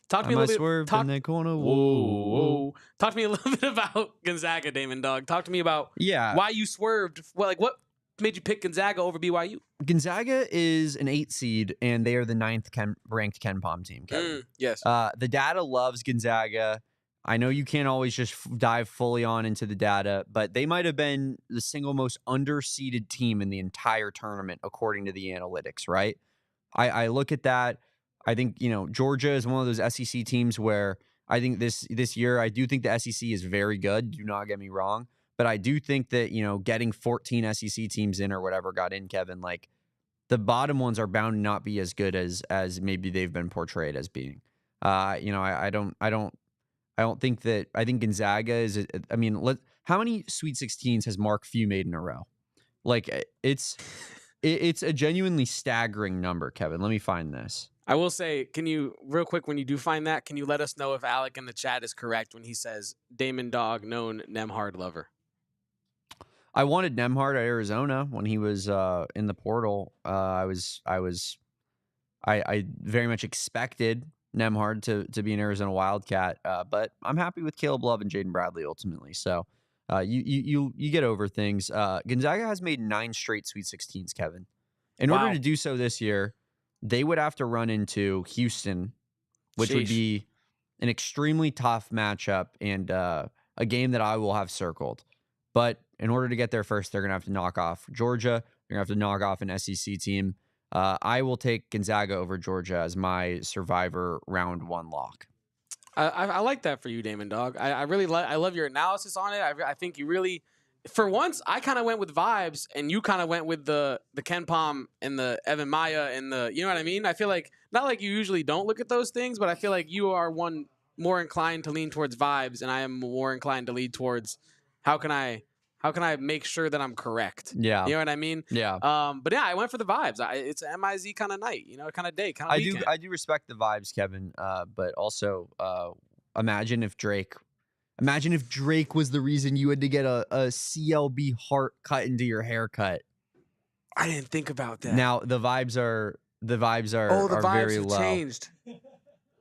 Talk to me a I little bit. swerved in the corner. Whoa. Talk to me a little bit about Gonzaga, Damon Dog. Talk to me about why you swerved. Well, like what made you pick Gonzaga over BYU? Gonzaga is an 8 seed, and they are the 9th ranked KenPom team, Kevin. Yes. The data loves Gonzaga. I know you can't always just dive fully on into the data, but they might have been the single most underseeded team in the entire tournament, according to the analytics, right? I look at that. I think, Georgia is one of those SEC teams where I think this year, I do think the SEC is very good. Do not get me wrong. But I do think that, getting 14 SEC teams in or whatever got in, Kevin, like the bottom ones are bound to not be as good as maybe they've been portrayed as being. I don't think that. I think Gonzaga is. I mean, how many Sweet 16s has Mark Few made in a row? Like it's a genuinely staggering number, Kevin. Let me find this. I will say, can you, real quick, when you do find that, can you let us know if Alec in the chat is correct when he says Damon Dog, known Nembhard lover? I wanted Nembhard at Arizona when he was in the portal. I very much expected Nembhard to be an Arizona Wildcat, but I'm happy with Caleb Love and Jaden Bradley ultimately. So you get over things. Gonzaga has made 9 straight Sweet 16s, Kevin. In order to do so this year, they would have to run into Houston, which would be an extremely tough matchup and a game that I will have circled. But in order to get there first, they're going to have to knock off Georgia. They're going to have to knock off an SEC team. I will take Gonzaga over Georgia as my survivor round 1 lock. I like that for you, Damon Dog. I really I love your analysis on it. I think you really, for once, I kind of went with vibes, and you kind of went with the KenPom and the Evan Maya and the, you know what I mean? I feel like, not like you usually don't look at those things, but I feel like you are one more inclined to lean towards vibes, and I am more inclined to lean towards how can I make sure that I'm correct? Yeah. You know what I mean? Yeah. But yeah, I went for the vibes. It's an MIZ kind of night, kind of day, kind of weekend. I do respect the vibes, Kevin. But also, imagine if Drake was the reason you had to get a CLB heart cut into your haircut. I didn't think about that. Now the vibes are the vibes very have low. Changed.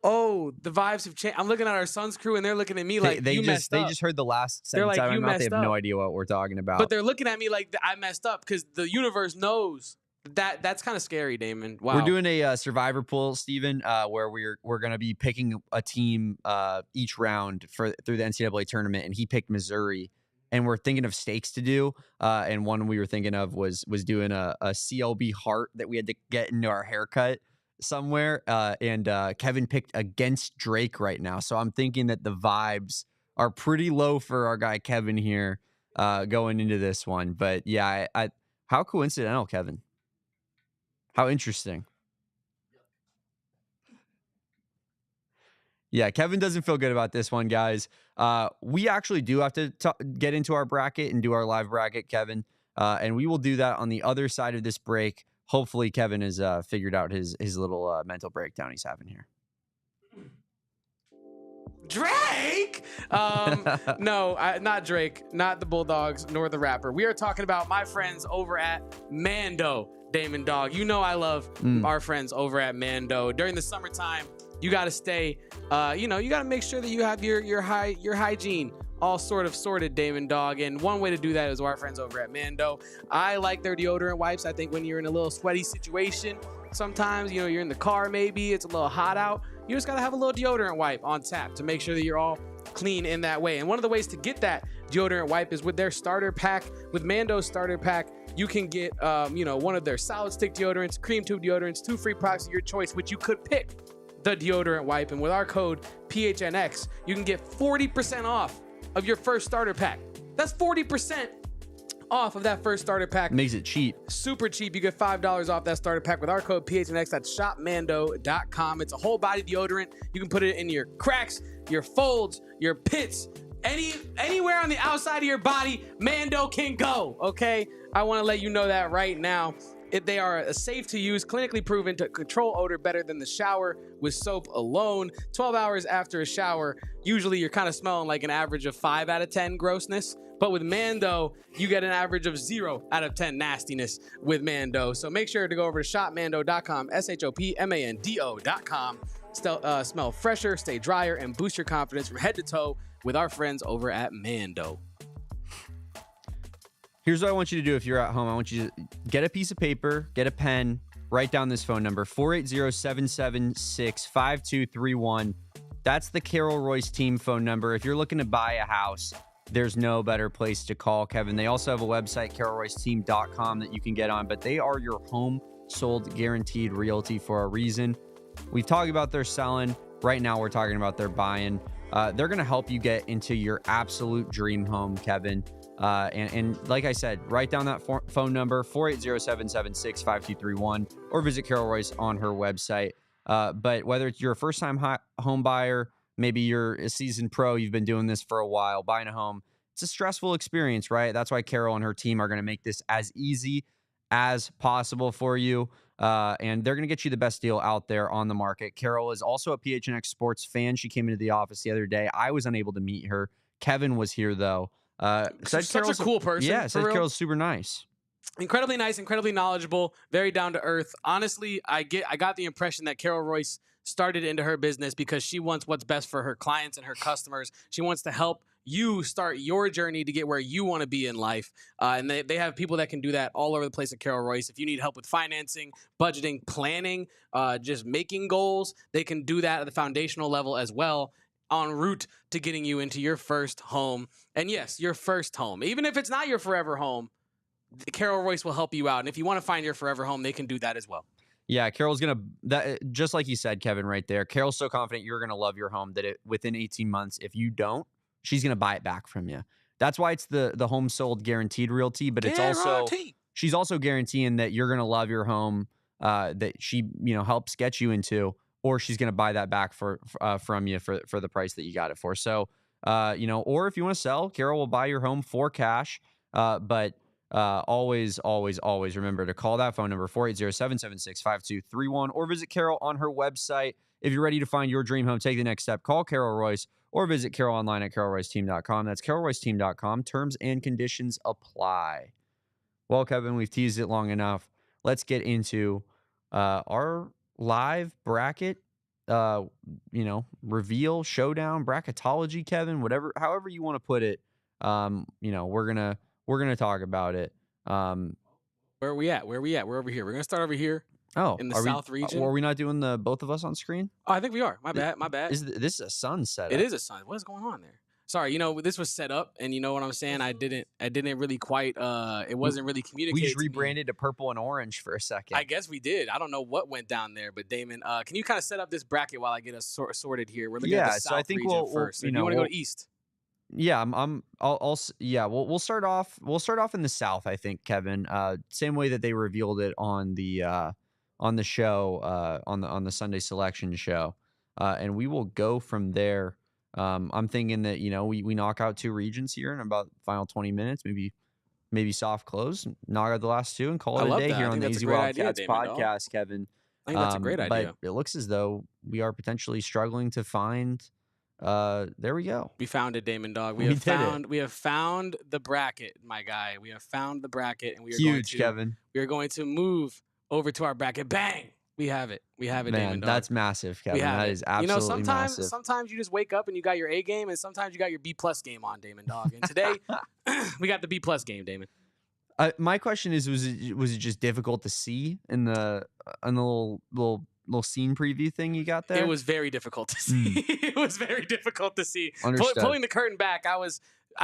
Oh, the vibes have changed. I'm looking at our Suns crew, and they're looking at me like they you messed up. They just heard the last sentence out of my mouth. They have no idea what we're talking about. But they're looking at me like I messed up because the universe knows. That's kind of scary, Damon. Wow. We're doing a survivor pool, Steven, where we're going to be picking a team each round through the NCAA tournament, and he picked Missouri. And we're thinking of stakes to do, and one we were thinking of was doing a CLB heart that we had to get into our haircut somewhere, and Kevin picked against Drake right now. So I'm thinking that the vibes are pretty low for our guy Kevin here going into this one. But yeah, how coincidental, Kevin. How interesting. Yeah, Kevin doesn't feel good about this one, guys. We actually do have to get into our bracket and do our live bracket, Kevin. And we will do that on the other side of this break. Hopefully, Kevin has figured out his little mental breakdown he's having here. Drake? No, not Drake, not the Bulldogs, nor the rapper. We are talking about my friends over at Mando, Damon Dog. You know I love our friends over at Mando. During the summertime, you got to stay, you got to make sure that you have your hygiene all sorted, Damon Dog. And one way to do that is our friends over at Mando. I like their deodorant wipes. I think when you're in a little sweaty situation, sometimes, you're in the car, maybe it's a little hot out. You just got to have a little deodorant wipe on tap to make sure that you're all clean in that way. And one of the ways to get that deodorant wipe is with their starter pack. With Mando's starter pack, you can get, one of their solid stick deodorants, cream tube deodorants, 2 free products of your choice, which you could pick the deodorant wipe. And with our code PHNX, you can get 40% off of your first starter pack. That's 40% off of that first starter pack. Makes it cheap. Super cheap. You get $5 off that starter pack with our code PHNX. That's shopmando.com. It's a whole body deodorant. You can put it in your cracks, your folds, your pits, anywhere on the outside of your body, Mando can go, okay? I want to let you know that right now. They are safe to use, clinically proven to control odor better than the shower with soap alone. 12 hours after a shower, usually you're kind of smelling like an average of 5 out of 10 grossness. But with Mando, you get an average of 0 out of 10 nastiness with Mando. So make sure to go over to shopmando.com, shopmando.com. Smell fresher, stay drier, and boost your confidence from head to toe with our friends over at Mando. Here's what I want you to do if you're at home. I want you to get a piece of paper, get a pen, write down this phone number, 480-776-5231. That's the Carroll Royce team phone number. If you're looking to buy a house, there's no better place to call, Kevin. They also have a website, carrollroyceteam.com, that you can get on, but they are your home sold guaranteed realty for a reason. We've talked about their selling. Right now, we're talking about their buying. They're going to help you get into your absolute dream home, Kevin. And like I said, write down that phone number, 480-776-5231, or visit Carroll Royce on her website. But whether it's you're a first-time home buyer, maybe you're a seasoned pro, you've been doing this for a while, buying a home, it's a stressful experience, right? That's why Carroll and her team are going to make this as easy as possible for you. And they're going to get you the best deal out there on the market. Carroll is also a PHNX Sports fan. She came into the office the other day. I was unable to meet her. Kevin was here, though. Such a cool person. Yeah, said Carroll's super nice. Incredibly nice, incredibly knowledgeable, very down to earth. Honestly, I got the impression that Carroll Royce started into her business because she wants what's best for her clients and her customers. She wants to help you start your journey to get where you want to be in life. And they have people that can do that all over the place at Carroll Royce. If you need help with financing, budgeting, planning, just making goals, they can do that at the foundational level as well, en route to getting you into your first home. And yes, your first home. Even if it's not your forever home, Carroll Royce will help you out. And if you want to find your forever home, they can do that as well. Yeah, Carroll's just like you said, Kevin, right there. Carroll's so confident you're going to love your home that within 18 months, if you don't, she's going to buy it back from you. That's why it's the home sold guaranteed realty, but it's also, she's also guaranteeing that you're going to love your home that she, helps get you into, or she's going to buy that back from you for the price that you got it for. So, or if you want to sell, Carroll will buy your home for cash. But always remember to call that phone number, 480-776-5231, or visit Carroll on her website. If you're ready to find your dream home, take the next step, call Carroll Royce, or visit Carroll online at carrollroyceteam.com. That's carrollroyceteam.com. Terms and conditions apply. Well, Kevin, we've teased it long enough. Let's get into our live bracket, reveal, showdown, bracketology, Kevin, however you want to put it. We're gonna talk about it. Where are we at? We're over here. We're gonna start over here. Oh, in the South region. Are we not doing the both of us on screen? Oh, I think we are. My bad. This is a sun setup. It is a sun. What is going on there? Sorry, this was set up, and you know what I'm saying. I didn't really quite. It wasn't really communicated. We just rebranded to purple and orange for a second. I guess we did. I don't know what went down there, but Damon, can you kind of set up this bracket while I get us sorted here? We're looking at the South region first. So you want to go to East? Yeah, we'll start off. We'll start off in the South, I think, Kevin. Same way that they revealed it on the show, on the Sunday selection show, and we will go from there. I'm thinking that we knock out 2 regions here in about final 20 minutes, maybe soft close, knock out the last 2, and call it a day here on the AZ Wildcats podcast, Kevin. I think that's a great idea. But it looks as though we are potentially struggling to find. There we go. We found it, Damon Dog. We have found the bracket, my guy. We have found the bracket, and we are Kevin. We are going to move over to our bracket. Bang! We have it. Man, Damon Dog. That's massive, Kevin. That is absolutely massive. Sometimes you just wake up and you got your A game, and sometimes you got your B+ game on, Damon Dog. And today, we got the B+ game, Damon. My question is, was it just difficult to see in the little scene preview thing you got there? It was very difficult to see. It was very difficult to see. Understood. Pulling the curtain back, I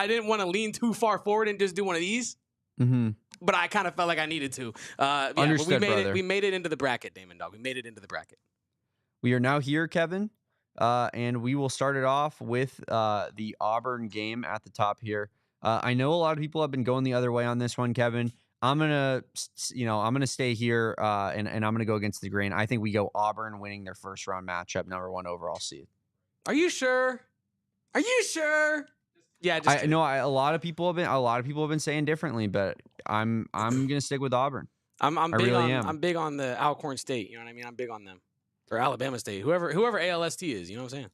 didn't want to lean too far forward and just do one of these. Mm-hmm. But I kind of felt like I needed to. Understood, brother. We made it into the bracket, Damon Dog. We made it into the bracket. We are now here, Kevin, and we will start it off with the Auburn game at the top here. I know a lot of people have been going the other way on this one, Kevin. I'm gonna stay here, and I'm gonna go against the grain. I think we go Auburn winning their first round matchup, number 1 overall seed. Are you sure? Yeah, just no. A lot of people have been saying differently, but I'm gonna stick with Auburn. I'm big on the Alcorn State. You know what I mean? I'm big on them, or Alabama State, whoever ALST is. You know what I'm saying?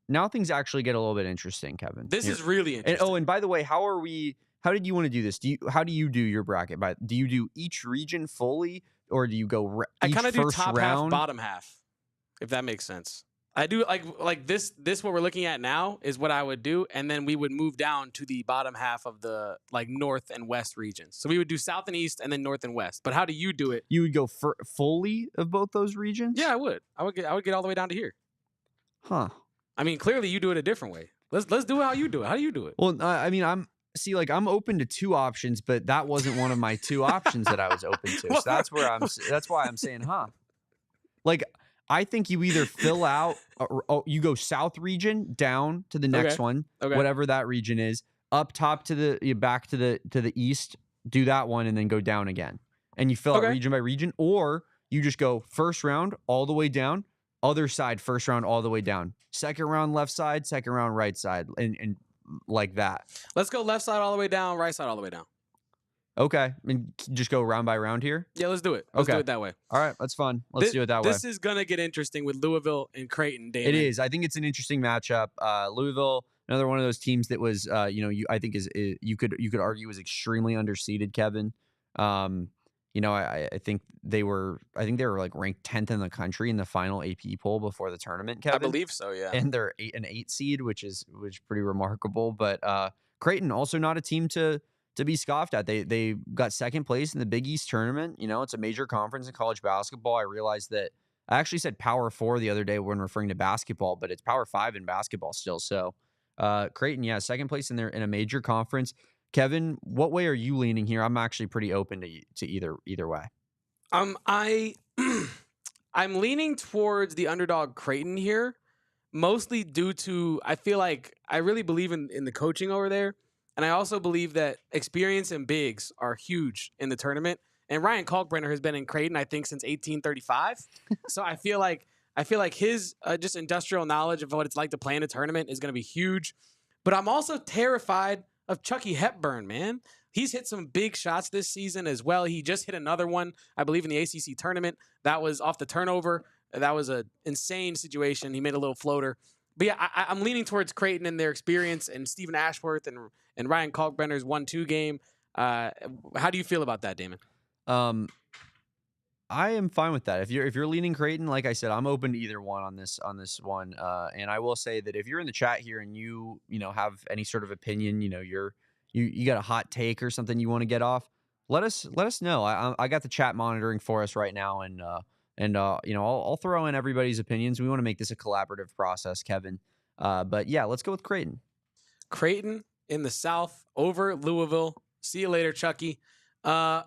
now things actually get a little bit interesting, Kevin. This is really And, interesting. and by the way, how did you want to do this? How do you do your bracket? Do you do each region fully, or do you go I each kind of do first top round? half, bottom half, if that makes sense. I do like this what we're looking at now is what I would do, and then we would move down to the bottom half of the like north and west regions. So we would do south and east, and then north and west. But how do you do it? You would go fully of both those regions? Yeah, I would. I would get all the way down to here. Huh. I mean, clearly you do it a different way. Let's do it how you do it. How do you do it? Well, I mean, I'm open to two options, but that wasn't one of my two options that I was open to. So that's why I'm saying, huh? Like, I think you either fill out, you go south region down to the next one, whatever that region is, up top to back to the east, do that one, and then go down again, and you fill out region by region, or you just go first round all the way down, other side first round all the way down, second round left side, second round right side, and like that. Let's go left side all the way down, right side all the way down. Okay. I mean, just go round by round here? Yeah, let's do it. Let's do it that way. All right, that's fun. Let's do it that way. This is going to get interesting with Louisville and Creighton, Damon. It is. I think it's an interesting matchup. Louisville, another one of those teams that was, I think you could argue was extremely underseeded, Kevin. I think they were like ranked 10th in the country in the final AP poll before the tournament, Kevin. I believe so, yeah. And they're an 8 seed, which is pretty remarkable. But Creighton, also not a team to be scoffed at. They got second place in the Big East tournament. It's a major conference in college basketball. I realized that I actually said Power 4 the other day when referring to basketball, but it's Power 5 in basketball still. So Creighton, yeah, second place in a major conference. Kevin, what way are you leaning here? I'm actually pretty open to either way. I'm leaning towards the underdog Creighton here, mostly due to I feel like I really believe in the coaching over there. And I also believe that experience and bigs are huge in the tournament. And Ryan Kalkbrenner has been in Creighton, I think, since 1835. So I feel like his just industrial knowledge of what it's like to play in a tournament is going to be huge. But I'm also terrified of Chucky Hepburn, man. He's hit some big shots this season as well. He just hit another one, I believe, in the ACC tournament. That was off the turnover. That was an insane situation. He made a little floater. But yeah, I'm leaning towards Creighton and their experience and Stephen Ashworth and Ryan Kalkbrenner's 1-2 game. How do you feel about that, Damon? I am fine with that. If you're leaning Creighton, like I said, I'm open to either one on this one. And I will say that if you're in the chat here and you have any sort of opinion, you got a hot take or something you want to get off, let us know. I got the chat monitoring for us right now, and I'll throw in everybody's opinions. We want to make this a collaborative process, Kevin. But yeah, let's go with Creighton. Creighton in the South over Louisville. See you later, Chucky.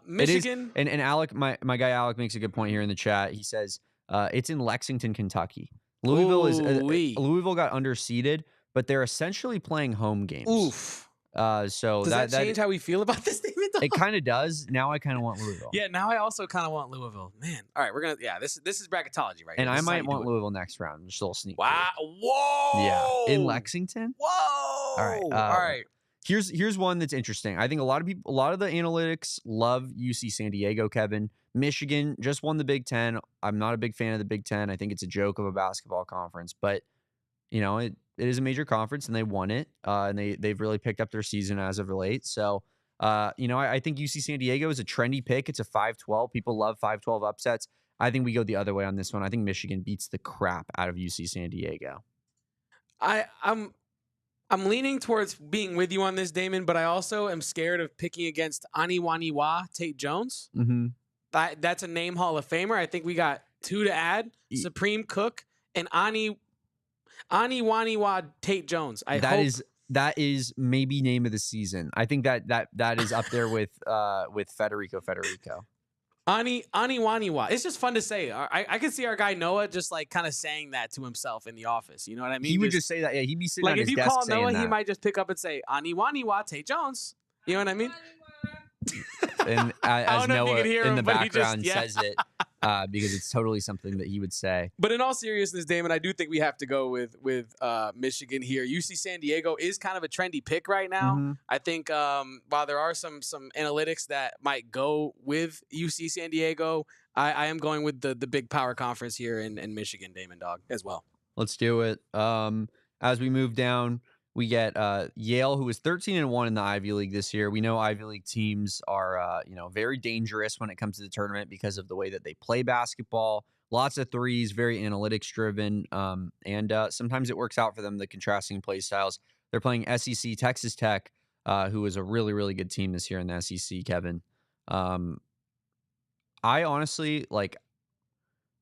Michigan. And Alec, my guy Alec makes a good point here in the chat. He says it's in Lexington, Kentucky. Louisville got underseeded, but they're essentially playing home games. Oof. So does that change how we feel about this statement? It kind of does. Now I kind of want Louisville. Yeah, now I also kind of want Louisville. Man, all right, we're gonna. Yeah, this is bracketology, right? And I might want Louisville next round. Just a little sneak. Wow! Whoa! Yeah, in Lexington. Whoa! All right. Here's one that's interesting. I think a lot of the analytics love UC San Diego, Kevin. Michigan just won the Big Ten. I'm not a big fan of the Big Ten. I think it's a joke of a basketball conference, but it is a major conference and they won it. And they've really picked up their season as of late. So, I think UC San Diego is a trendy pick. It's a 5-12. People love 5-12 upsets. I think we go the other way on this one. I think Michigan beats the crap out of UC San Diego. I'm leaning towards being with you on this, Damon, but I also am scared of picking against Aniwaniwa Tate Jones. Mm-hmm. That's a name Hall of Famer. I think we got two to add: Supreme Cook and Aniwaniwa Tate Jones. That is maybe name of the season. I think that is up there with Federico. Aniwaniwa. It's just fun to say. I can see our guy Noah just like kind of saying that to himself in the office. You know what I mean? He would just say that. Yeah, he'd be sitting on his desk saying that. Like if you call Noah, he might just pick up and say Aniwaniwa Tate Jones. You know what I mean? And as Noah in the background says it, because it's totally something that he would say. But in all seriousness, Damon, I do think we have to go with Michigan here. UC San Diego is kind of a trendy pick right now. Mm-hmm. I think while there are some analytics that might go with UC San Diego, I am going with the big power conference here in Michigan, Damon Dog, as well. Let's do it. As we move down, we get Yale, who is 13-1 in the Ivy League this year. We know Ivy League teams are, very dangerous when it comes to the tournament because of the way that they play basketball. Lots of threes, very analytics driven, and sometimes it works out for them, the contrasting play styles. They're playing SEC Texas Tech, who is a really, really good team this year in the SEC, Kevin. I honestly,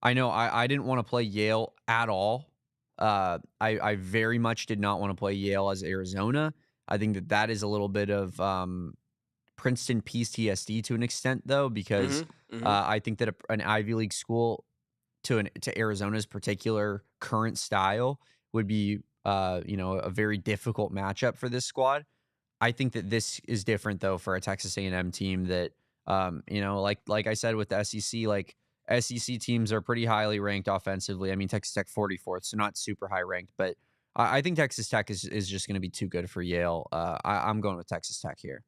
I know I didn't want to play Yale at all. I very much did not want to play Yale as Arizona. I think that is a little bit of Princeton PTSD to an extent, though, because I think that an Ivy League school to Arizona's particular current style would be, a very difficult matchup for this squad. I think that this is different, though, for a Texas A&M team that, like I said with the SEC, SEC teams are pretty highly ranked offensively. I mean, Texas Tech 44th, so not super high ranked, but I think Texas Tech is just going to be too good for Yale. I'm going with Texas Tech here.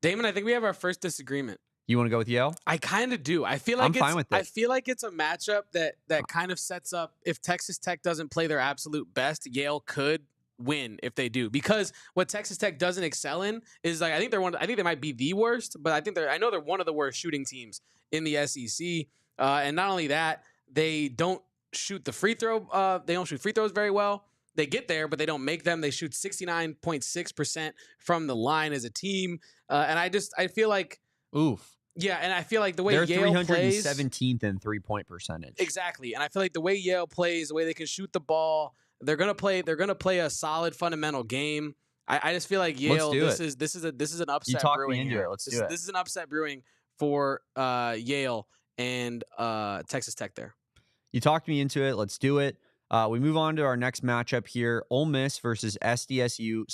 Damon, I think we have our first disagreement. You want to go with Yale? I kind of do. I feel like I'm fine with it. I feel like it's a matchup that kind of sets up, if Texas Tech doesn't play their absolute best, Yale could win if they do. Because what Texas Tech doesn't excel in is I think they might be the worst, but I know they're one of the worst shooting teams in the SEC. And not only that, they don't shoot the free throw. They don't shoot free throws very well. They get there, but they don't make them. They shoot 69.6% from the line as a team. And I feel like, oof. Yeah, and I feel like the way they're Yale plays, 317th in 3-point percentage. Exactly, and I feel like the way Yale plays, the way they can shoot the ball, they're gonna play a solid fundamental game. I just feel like Yale. This is an upset. You talked brewing me into here. it. Let's do it. This is an upset brewing for Yale and Texas Tech there. You talked me into it. Let's do it. We move on to our next matchup here: Ole Miss versus SDSU/UNC.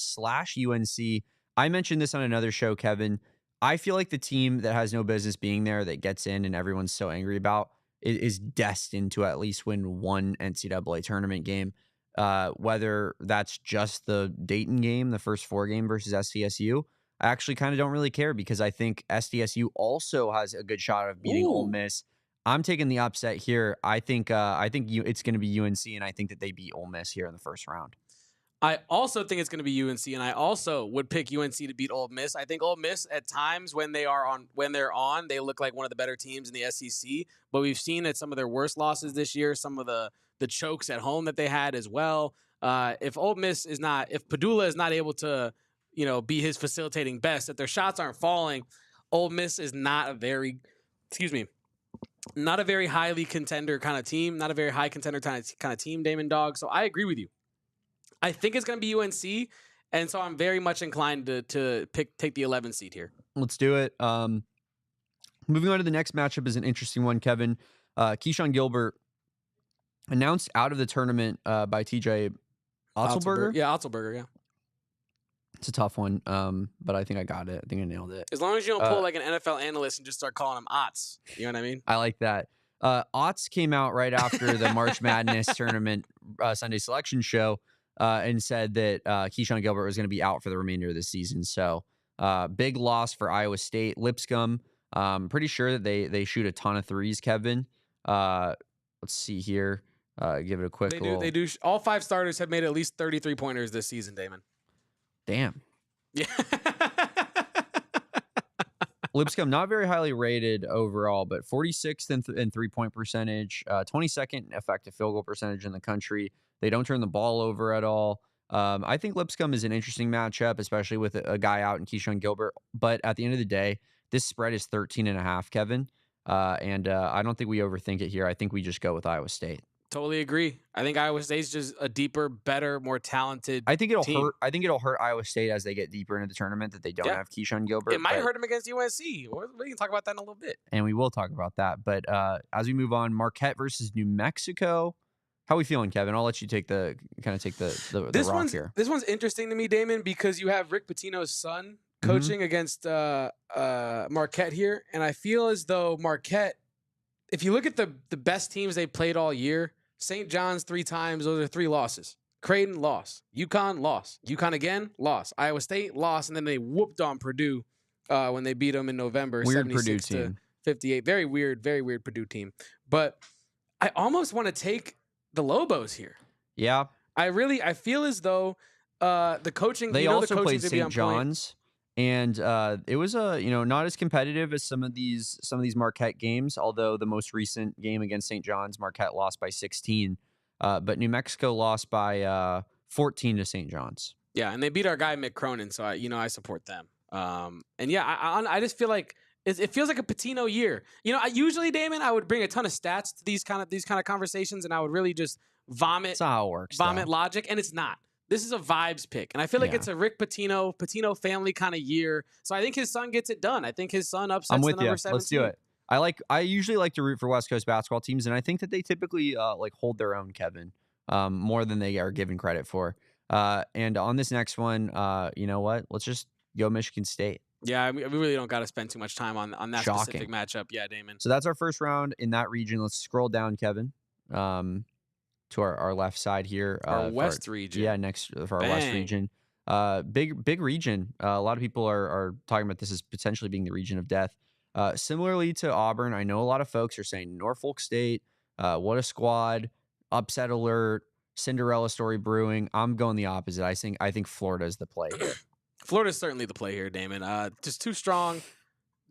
I mentioned this on another show, Kevin. I feel like the team that has no business being there, that gets in and everyone's so angry about, is destined to at least win one NCAA tournament game. Whether that's just the Dayton game, the first 4 game versus SDSU, I actually kind of don't really care because I think SDSU also has a good shot of beating Ole Miss. I'm taking the upset here. I think it's going to be UNC, and I think that they beat Ole Miss here in the first round. I also think it's going to be UNC, and I also would pick UNC to beat Ole Miss. I think Ole Miss at times when they're on, they look like one of the better teams in the SEC. But we've seen at some of their worst losses this year, some of the chokes at home that they had as well. If Padula is not able to, be his facilitating best, if their shots aren't falling, Ole Miss is not a very highly contender kind of team, not a very high contender kind of team, Damon Dog. So I agree with you. I think it's going to be UNC, and so I'm very much inclined to take the 11 seed here. Let's do it. Moving on to the next matchup is an interesting one, Kevin. Keyshawn Gilbert announced out of the tournament by TJ Otzelberger. Yeah, Otzelberger, yeah. It's a tough one, but I think I got it. I think I nailed it. As long as you don't pull like an NFL analyst and just start calling him Otz. You know what I mean? I like that. Otz came out right after the March Madness tournament Sunday selection show. And said that Keyshawn Gilbert was going to be out for the remainder of the season. So big loss for Iowa State. Lipscomb, pretty sure that they shoot a ton of threes, Kevin. Let's see here. Give it a quick They do. All 5 starters have made at least 33 pointers this season, Damon. Damn. Yeah. Lipscomb, not very highly rated overall, but 46th in 3-point percentage, 22nd effective field goal percentage in the country. They don't turn the ball over at all. I think Lipscomb is an interesting matchup, especially with a guy out in Keyshawn Gilbert. But at the end of the day, this spread is 13.5, Kevin. And I don't think we overthink it here. I think we just go with Iowa State. Totally agree. I think Iowa State's just a deeper, better, more talented I think it'll team. hurt. I think it'll hurt Iowa State as they get deeper into the tournament that they don't have Keyshawn Gilbert. It might hurt them against UNC. We can talk about that in a little bit. And we will talk about that. But as we move on, Marquette versus New Mexico. How are we feeling, Kevin? I'll let you take the rock here. This one's interesting to me, Damon, because you have Rick Pitino's son coaching against Marquette here, and I feel as though Marquette, if you look at the best teams they played all year, St. John's 3 times, those are 3 losses. Creighton, loss. UConn, loss. UConn again, loss. Iowa State, loss, and then they whooped on Purdue when they beat them in November, weird 76 Purdue team. to 58. Very weird Purdue team. But I almost want to take the Lobos here. Yeah. I feel as though the coaching. They the also coaching's played gonna be on St. point. John's, and it was not as competitive as some of these Marquette games. Although the most recent game against St. John's, Marquette lost by 16, but New Mexico lost by 14 to St. John's. Yeah, and they beat our guy Mick Cronin, so I support them. And yeah, I just feel like it feels like a Patino year. Usually, Damon, I would bring a ton of stats to these kind of conversations, and I would really just vomit. That's not how it works. Vomit logic, and it's not. This is a vibes pick, and I feel like it's a Rick Patino family kind of year. So I think his son gets it done. I think his son upsets I'm with the number you. 17. Let's do it. I usually like to root for West Coast basketball teams, and I think that they typically hold their own, Kevin, more than they are given credit for. And on this next one, you know what? Let's just go Michigan State. Yeah, we really don't got to spend too much time on that specific matchup. Yeah, Damon. So that's our first round in that region. Let's scroll down, Kevin, to our left side here. Our West region. Yeah, next for our West region. Big region. A lot of people are talking about this as potentially being the region of death. Similarly to Auburn, I know a lot of folks are saying Norfolk State, what a squad, upset alert, Cinderella story brewing. I'm going the opposite. I think Florida is the play here. Florida's certainly the play here, Damon. Just too strong,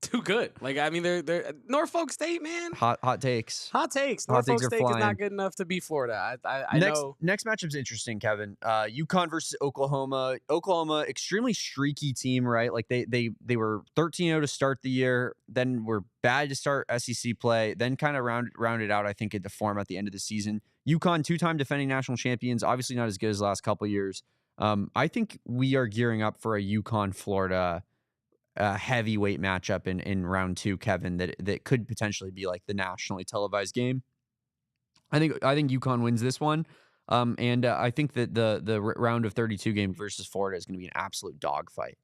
too good. Like, I mean, they're Norfolk State, man. Hot takes. Hot takes. Norfolk State is not good enough to beat Florida. I know. Next matchup's interesting, Kevin. UConn versus Oklahoma. Oklahoma, extremely streaky team, right? Like they were 13-0 to start the year, then were bad to start SEC play, then kind of rounded out, I think, into form at the end of the season. UConn, two-time defending national champions, obviously not as good as the last couple of years. I think we are gearing up for a UConn-Florida heavyweight matchup in round 2, Kevin, that could potentially be like the nationally televised game. I think UConn wins this one. And I think that the round of 32 game versus Florida is going to be an absolute dogfight.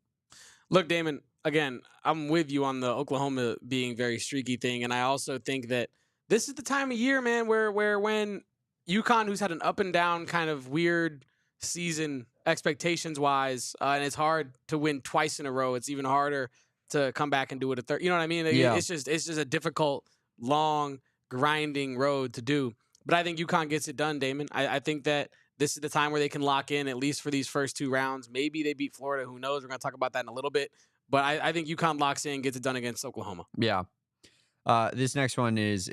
Look, Damon, again, I'm with you on the Oklahoma being very streaky thing. And I also think that this is the time of year, man, where when UConn, who's had an up and down kind of weird season expectations wise, and it's hard to win twice in a row. It's even harder to come back and do it a third. You know what I mean? Yeah. It's just a difficult, long, grinding road to do. But I think UConn gets it done, Damon. I think that this is the time where they can lock in, at least for these first 2 rounds. Maybe they beat Florida. Who knows? We're going to talk about that in a little bit. But I think UConn locks in, gets it done against Oklahoma. Yeah. This next one is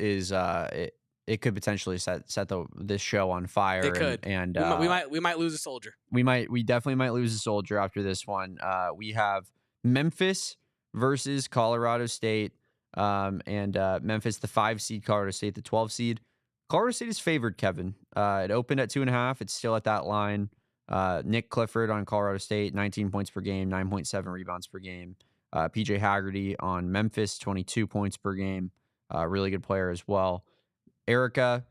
it could potentially set this show on fire. It could. And we might lose a soldier. We definitely might lose a soldier after this one. We have Memphis versus Colorado State. And Memphis, the 5 seed, Colorado State, the 12 seed. Colorado State is favored, Kevin. It opened at 2.5. It's still at that line. Nick Clifford on Colorado State, 19 points per game, 9.7 rebounds per game. PJ Haggerty on Memphis, 22 points per game. Really good player as well. Erica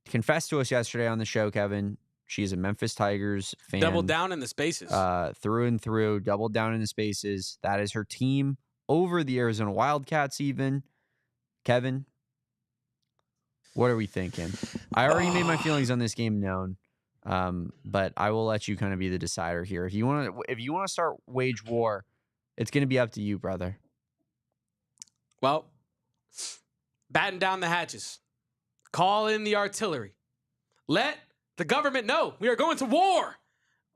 confessed to us yesterday on the show, Kevin. She's a Memphis Tigers fan. Doubled down in the spaces. Through and through, doubled down in the spaces. That is her team over the Arizona Wildcats even. Kevin, what are we thinking? I already made my feelings on this game known, but I will let you kind of be the decider here. If you want to start wage war, it's going to be up to you, brother. Well, batten down the hatches. Call in the artillery. Let the government know we are going to war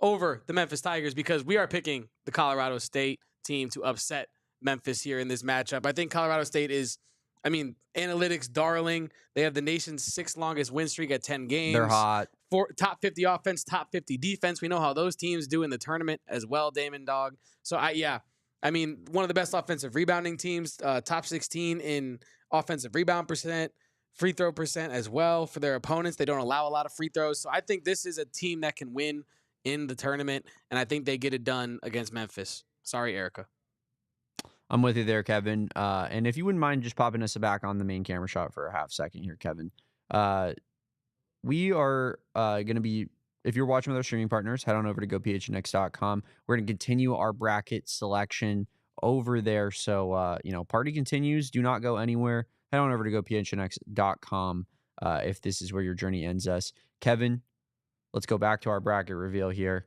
over the Memphis Tigers because we are picking the Colorado State team to upset Memphis here in this matchup. I think Colorado State is, analytics darling. They have the nation's 6th longest win streak at 10 games. They're hot. Top 50 offense, top 50 defense. We know how those teams do in the tournament as well, Damon Dog. So, one of the best offensive rebounding teams, top 16 in offensive rebound percent, free throw percent as well for their opponents. They don't allow a lot of free throws. So I think this is a team that can win in the tournament, and I think they get it done against Memphis. Sorry, Erica. I'm with you there, Kevin. And if you wouldn't mind just popping us back on the main camera shot for a half second here, Kevin. We are going to be, if you're watching with our streaming partners, head on over to gophnx.com. We're going to continue our bracket selection over there. So, party continues. Do not go anywhere. Head on over to gophnx.com if this is where your journey ends us. Kevin, let's go back to our bracket reveal here.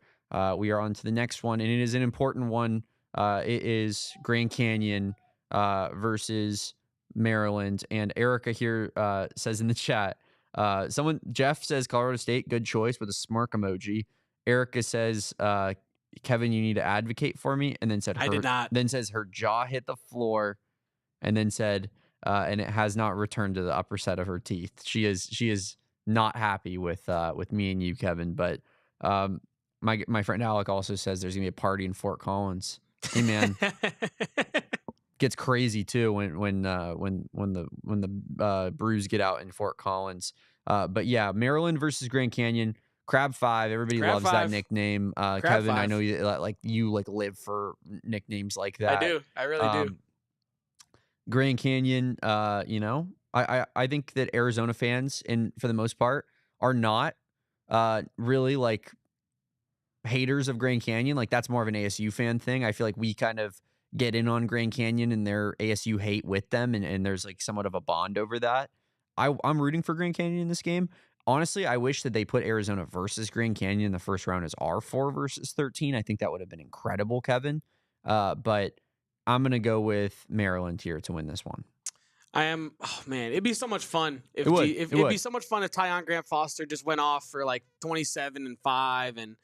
We are on to the next one, and it is an important one. It is Grand Canyon versus Maryland. And Erica here says in the chat, Jeff says Colorado State, good choice with a smirk emoji. Erica says, Kevin, you need to advocate for me. And then said, I did not. Then says her jaw hit the floor, and then said, and it has not returned to the upper set of her teeth. She is not happy with me and you, Kevin. But my friend Alec also says there's gonna be a party in Fort Collins. Hey man, gets crazy too when the Brews get out in Fort Collins. But yeah, Maryland versus Grand Canyon. Crab 5. Everybody Crab loves 5. that nickname. Kevin, 5. I know you live for nicknames like that. I do. I really do. Grand Canyon, I think that Arizona fans, and for the most part, are not really like haters of Grand Canyon. Like that's more of an ASU fan thing. I feel like we kind of get in on Grand Canyon and their ASU hate with them, and there's like somewhat of a bond over that. I'm rooting for Grand Canyon in this game. Honestly, I wish that they put Arizona versus Grand Canyon in the first round as R4 versus 13. I think that would have been incredible, Kevin. But I'm going to go with Maryland here to win this one. Oh man, it'd be so much fun if it'd be so much fun if Tyon Grant Foster just went off for like 27-5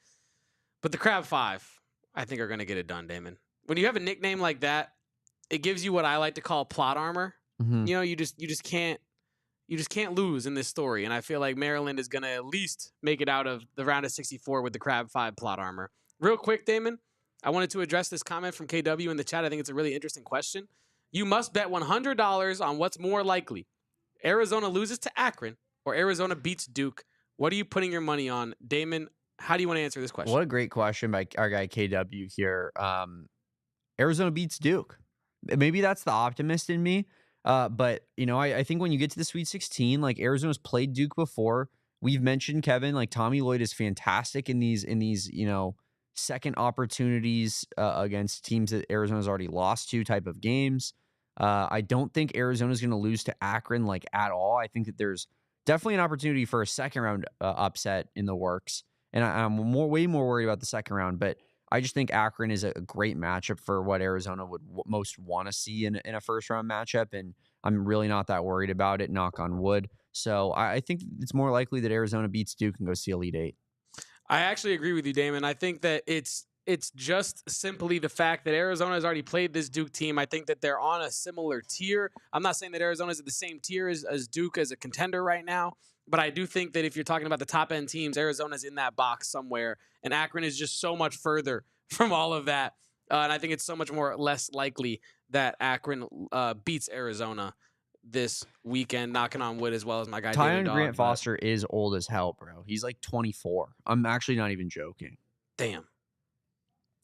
but the Crab 5 I think are going to get it done, Damon. When you have a nickname like that, it gives you what I like to call plot armor. Mm-hmm. You know, you just can't lose in this story, and I feel like Maryland is going to at least make it out of the round of 64 with the Crab 5 plot armor. Real quick, Damon, I wanted to address this comment from KW in the chat. I think it's a really interesting question. You must bet $100 on what's more likely. Arizona loses to Akron or Arizona beats Duke. What are you putting your money on? Damon, how do you want to answer this question? What a great question by our guy KW here. Arizona beats Duke. Maybe that's the optimist in me. But, I think when you get to the Sweet 16, like Arizona's played Duke before. We've mentioned, Kevin, like Tommy Lloyd is fantastic in these second opportunities against teams that Arizona's already lost to type of games. I don't think Arizona's going to lose to Akron like at all. I think that there's definitely an opportunity for a second round upset in the works. And I'm way more worried about the second round, but I just think Akron is a great matchup for what Arizona would most want to see in a first round matchup. And I'm really not that worried about it, knock on wood. So I think it's more likely that Arizona beats Duke and goes to Elite Eight. I actually agree with you, Damon. I think that it's just simply the fact that Arizona has already played this Duke team. I think that they're on a similar tier. I'm not saying that Arizona's at the same tier as Duke as a contender right now, but I do think that if you're talking about the top-end teams, Arizona's in that box somewhere, and Akron is just so much further from all of that. And I think it's so much less likely that Akron beats Arizona this weekend, knocking on wood, as well as my guy Tyon Grant Foster is old as hell, bro. He's like 24. I'm actually not even joking. Damn.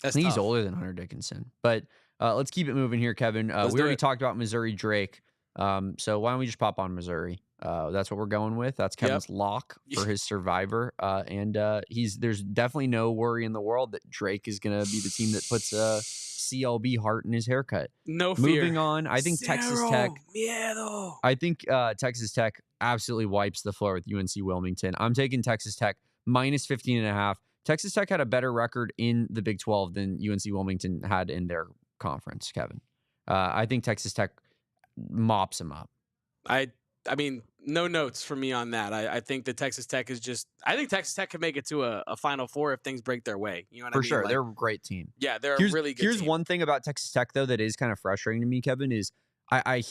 I think he's older than Hunter Dickinson. But let's keep it moving here, Kevin. We already talked about Missouri Drake. So why don't we just pop on Missouri? That's what we're going with. That's Kevin's lock for his survivor. And there's definitely no worry in the world that Drake is going to be the team that puts CLB heart in his haircut. No fear. Moving on, I think Texas Tech. Miedo. I think Texas Tech absolutely wipes the floor with UNC Wilmington. I'm taking Texas Tech minus 15.5. Texas Tech had a better record in the Big 12 than UNC Wilmington had in their conference, Kevin. I think Texas Tech mops them up. I mean, no notes for me on that. I think that Texas Tech is just – I think Texas Tech can make it to a Final Four if things break their way. You know what I mean? For sure. They're a great team. Yeah, they're a really good team. Here's one thing about Texas Tech, though, that is kind of frustrating to me, Kevin, is I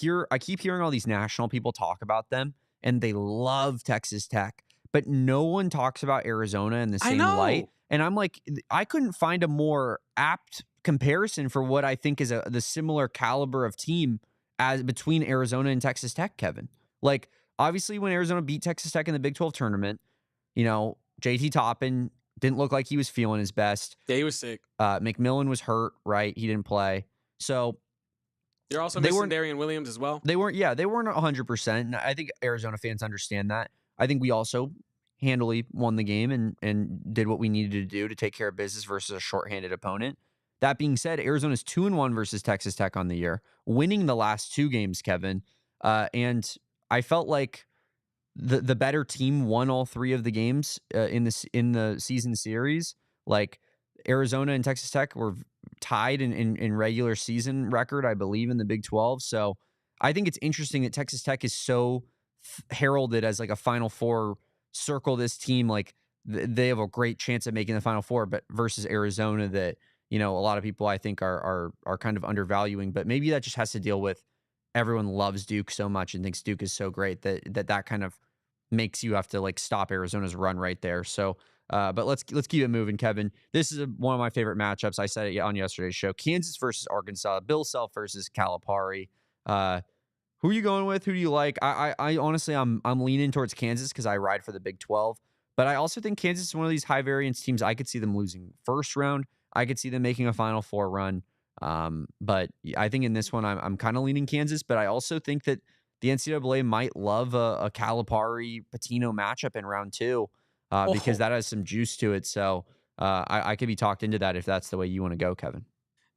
keep hearing all these national people talk about them, and they love Texas Tech, but no one talks about Arizona in the same light. And I'm like, I couldn't find a more apt comparison for what I think is the similar caliber of team as between Arizona and Texas Tech, Kevin. Like, obviously, when Arizona beat Texas Tech in the Big 12 tournament, JT Toppin didn't look like he was feeling his best. Yeah, he was sick. McMillan was hurt, right? He didn't play. So you're also missing Darian Williams as well. They weren't 100%. And I think Arizona fans understand that. I think we also handily won the game and did what we needed to do to take care of business versus a shorthanded opponent. That being said, Arizona's 2-1 versus Texas Tech on the year, winning the last two games, Kevin. And I felt like the better team won all three of the games in the season series. Like Arizona and Texas Tech were tied in regular season record, I believe, in the Big 12. So I think it's interesting that Texas Tech is so heralded as like a Final Four, circle this team like they have a great chance of making the Final Four, but versus Arizona that, a lot of people I think are kind of undervaluing, but maybe that just has to deal with everyone loves Duke so much and thinks Duke is so great that kind of makes you have to like stop Arizona's run right there. So, but let's keep it moving, Kevin. This is one of my favorite matchups. I said it on yesterday's show. Kansas versus Arkansas. Bill Self versus Calipari. Who are you going with? Who do you like? I honestly, I'm leaning towards Kansas because I ride for the Big 12. But I also think Kansas is one of these high variance teams. I could see them losing first round. I could see them making a Final Four run. But I think in this one, I'm kind of leaning Kansas. But I also think that the NCAA might love a Calipari-Patino matchup in round 2 because that has some juice to it. So I could be talked into that if that's the way you want to go, Kevin.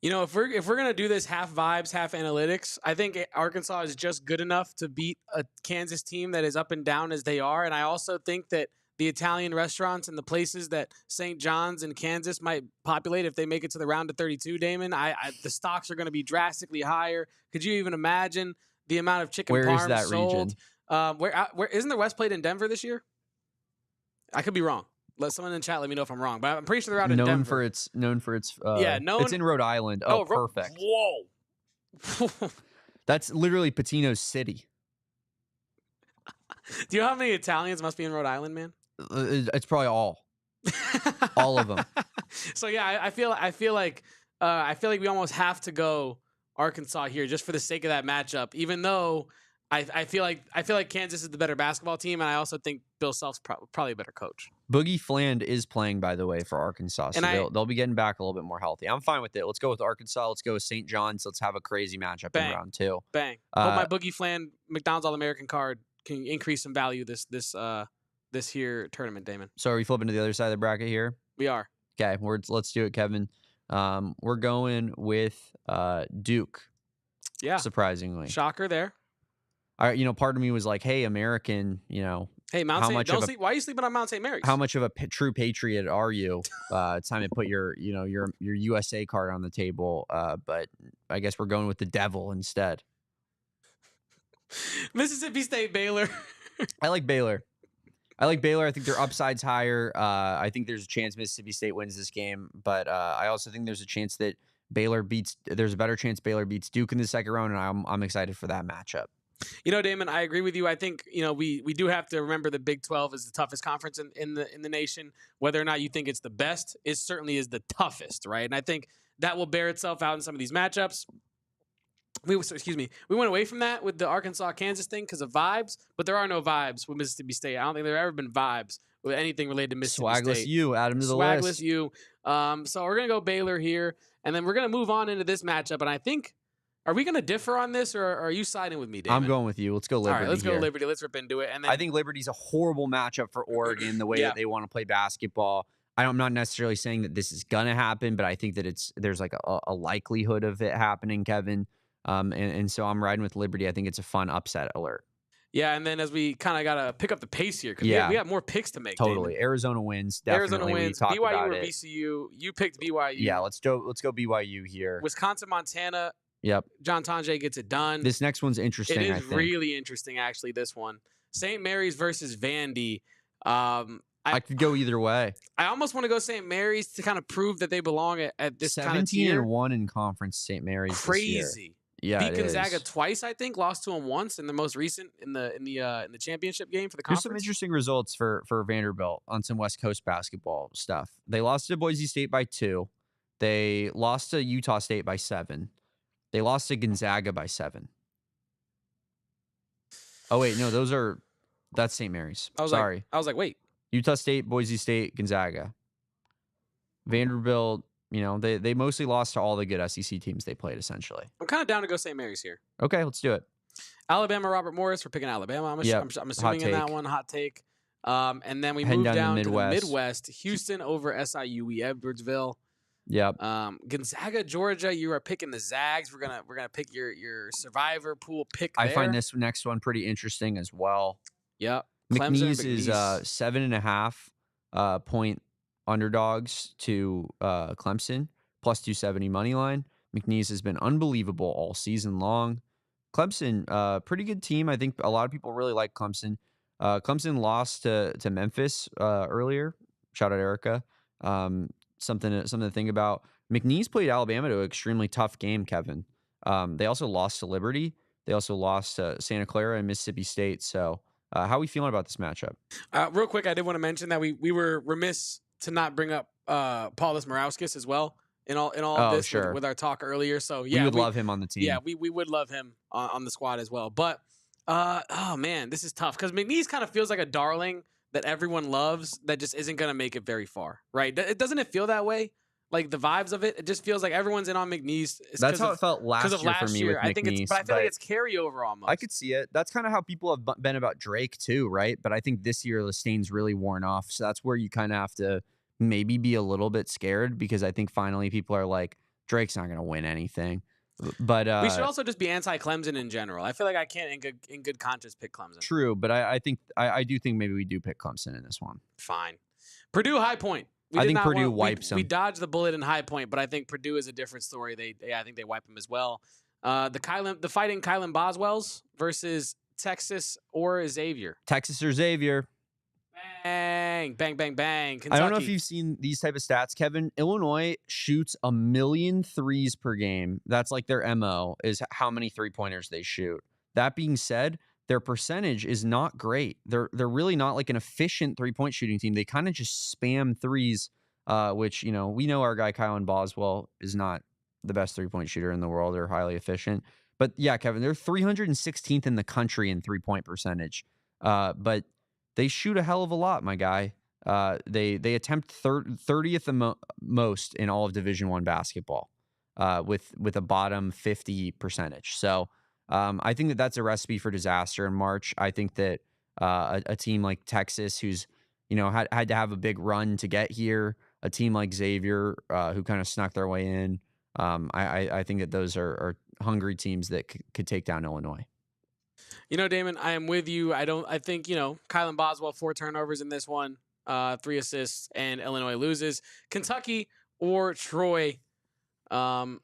If we're gonna do this half vibes, half analytics, I think Arkansas is just good enough to beat a Kansas team that is up and down as they are. And I also think that the Italian restaurants and the places that St. John's and Kansas might populate if they make it to the round of 32, Damon, the stocks are going to be drastically higher. Could you even imagine the amount of chicken parm that sold? region? Where isn't the West played in Denver this year? I could be wrong. Let someone in the chat let me know if I'm wrong, but I'm pretty sure they're out in Denver. It's in Rhode Island. Perfect. Whoa. That's literally Patino's city. Do you know how many Italians must be in Rhode Island, man? It's probably all of them. So yeah, I feel like we almost have to go Arkansas here just for the sake of that matchup. Even though I feel like Kansas is the better basketball team, and I also think Bill Self's probably a better coach. Boogie Fland is playing, by the way, for Arkansas, so they'll be getting back a little bit more healthy. I'm fine with it. Let's go with Arkansas. Let's go with St. John's. Let's have a crazy matchup in round 2. Bang! Hope my Boogie Fland McDonald's All-American card can increase some value this here tournament, Damon. So are we flipping to the other side of the bracket here? We are. Okay, let's do it, Kevin. We're going with Duke. Yeah. Surprisingly. Shocker there. Part of me was like, hey, American, Hey, Mount St. Don't sleep. Why are you sleeping on Mount St. Mary's? How much of a true patriot are you? It's time to put your USA card on the table. But I guess we're going with the devil instead. Mississippi State, Baylor. I like Baylor. I think their upside's higher. I think there's a chance Mississippi State wins this game, but I also think there's a chance that there's a better chance Baylor beats Duke in the second round, and I'm excited for that matchup. Damon, I agree with you. I think, we do have to remember the Big 12 is the toughest conference in the nation. Whether or not you think it's the best, it certainly is the toughest, right? And I think that will bear itself out in some of these matchups. We went away from that with the Arkansas-Kansas thing because of vibes, but there are no vibes with Mississippi State. I don't think there have ever been vibes with anything related to Mississippi State. Swagless you, add him to the list. Swagless you. So we're going to go Baylor here, and then we're going to move on into this matchup, and I think, are we going to differ on this, or are you siding with me, Damon? I'm going with you. Let's go Liberty. All right, let's go Liberty. Let's rip into it. And then, I think Liberty's a horrible matchup for Oregon, the way that they want to play basketball. I'm not necessarily saying that this is going to happen, but I think that there's like a likelihood of it happening, Kevin. And so I'm riding with Liberty. I think it's a fun upset alert. Yeah, and then as we kind of got to pick up the pace here, because we got more picks to make. Totally. Damon. Arizona wins. Definitely. Arizona wins. BYU or VCU. You picked BYU. Yeah, let's go BYU here. Wisconsin, Montana. Yep. John Tonje gets it done. This next one's interesting. It is really interesting, actually, this one. St. Mary's versus Vandy. I could go either way. I almost want to go St. Mary's to kind of prove that they belong at this kind of tier. 17-1 in conference, St. Mary's. Crazy. This year. Yeah, beat Gonzaga twice, I think. Lost to them once in the most recent in the championship game for the conference. Here's some interesting results for Vanderbilt on some West Coast basketball stuff. They lost to Boise State by 2. They lost to Utah State by 7. They lost to Gonzaga by 7. Oh wait, no, that's St. Mary's. Sorry. I was like, wait. Utah State, Boise State, Gonzaga. Vanderbilt. They mostly lost to all the good SEC teams they played, essentially. I'm kind of down to go St. Mary's here. Okay, let's do it. Alabama, Robert Morris. We're picking Alabama. I'm assuming in that one. Hot take. And then we move down to the Midwest. Houston over SIU, Edwardsville. Yep. Gonzaga, Georgia. You are picking the Zags. We're gonna pick your survivor pool pick. I find this next one pretty interesting as well. Yep. McNeese is 7.5 point underdogs to Clemson, plus 270 money line. McNeese has been unbelievable all season long. Clemson, pretty good team. I think a lot of people really like Clemson. Clemson lost to Memphis earlier. Shout out Erica. Something to think about. McNeese played Alabama to an extremely tough game, Kevin. They also lost to Liberty. They also lost to Santa Clara and Mississippi State. So how are we feeling about this matchup? Real quick, I did want to mention that we were remiss to not bring up Paulus Morauskas as well in all of this with our talk earlier. So yeah, we would love him on the team. Yeah, we would love him on the squad as well. But oh man, this is tough because McNeese kind of feels like a darling that everyone loves that just isn't going to make it very far, right? Doesn't it feel that way? Like the vibes of it just feels like everyone's in on McNeese. That's how it felt last year for me with McNeese. I feel like it's carryover almost. I could see it. That's kind of how people have been about Drake too, right? But I think this year Lestain's really worn off. So that's where you kind of have to maybe be a little bit scared because I think finally people are like, Drake's not going to win anything. But we should also just be anti-Clemson in general. I feel like I can't in good conscience pick Clemson. True, but I think I do think maybe we do pick Clemson in this one. Fine. Purdue High Point. I think Purdue wipes them. We dodged the bullet in High Point, but I think Purdue is a different story. I think they wipe them as well. The fighting Kylan Boswells versus Texas or Xavier. Texas or Xavier. Bang, bang, bang, bang. Kentucky. I don't know if you've seen these type of stats, Kevin. Illinois shoots 1 million threes per game. That's like their MO is how many 3-pointers they shoot. That being said, their percentage is not great. They're really not like an efficient 3-point shooting team. They kind of just spam threes, which, we know our guy Kylan Boswell is not the best 3-point shooter in the world or highly efficient. But yeah, Kevin, they're 316th in the country in 3-point percentage. But they shoot a hell of a lot, my guy. They attempt 30th most in all of Division I basketball, with a bottom 50 percentage. So I think that that's a recipe for disaster in March. I think that a team like Texas, who's had to have a big run to get here, a team like Xavier, who kind of snuck their way in. I think that those are hungry teams that could take down Illinois. Damon, I am with you. I think, Kylan Boswell, 4 turnovers in this one, 3 assists, and Illinois loses. Kentucky or Troy? We're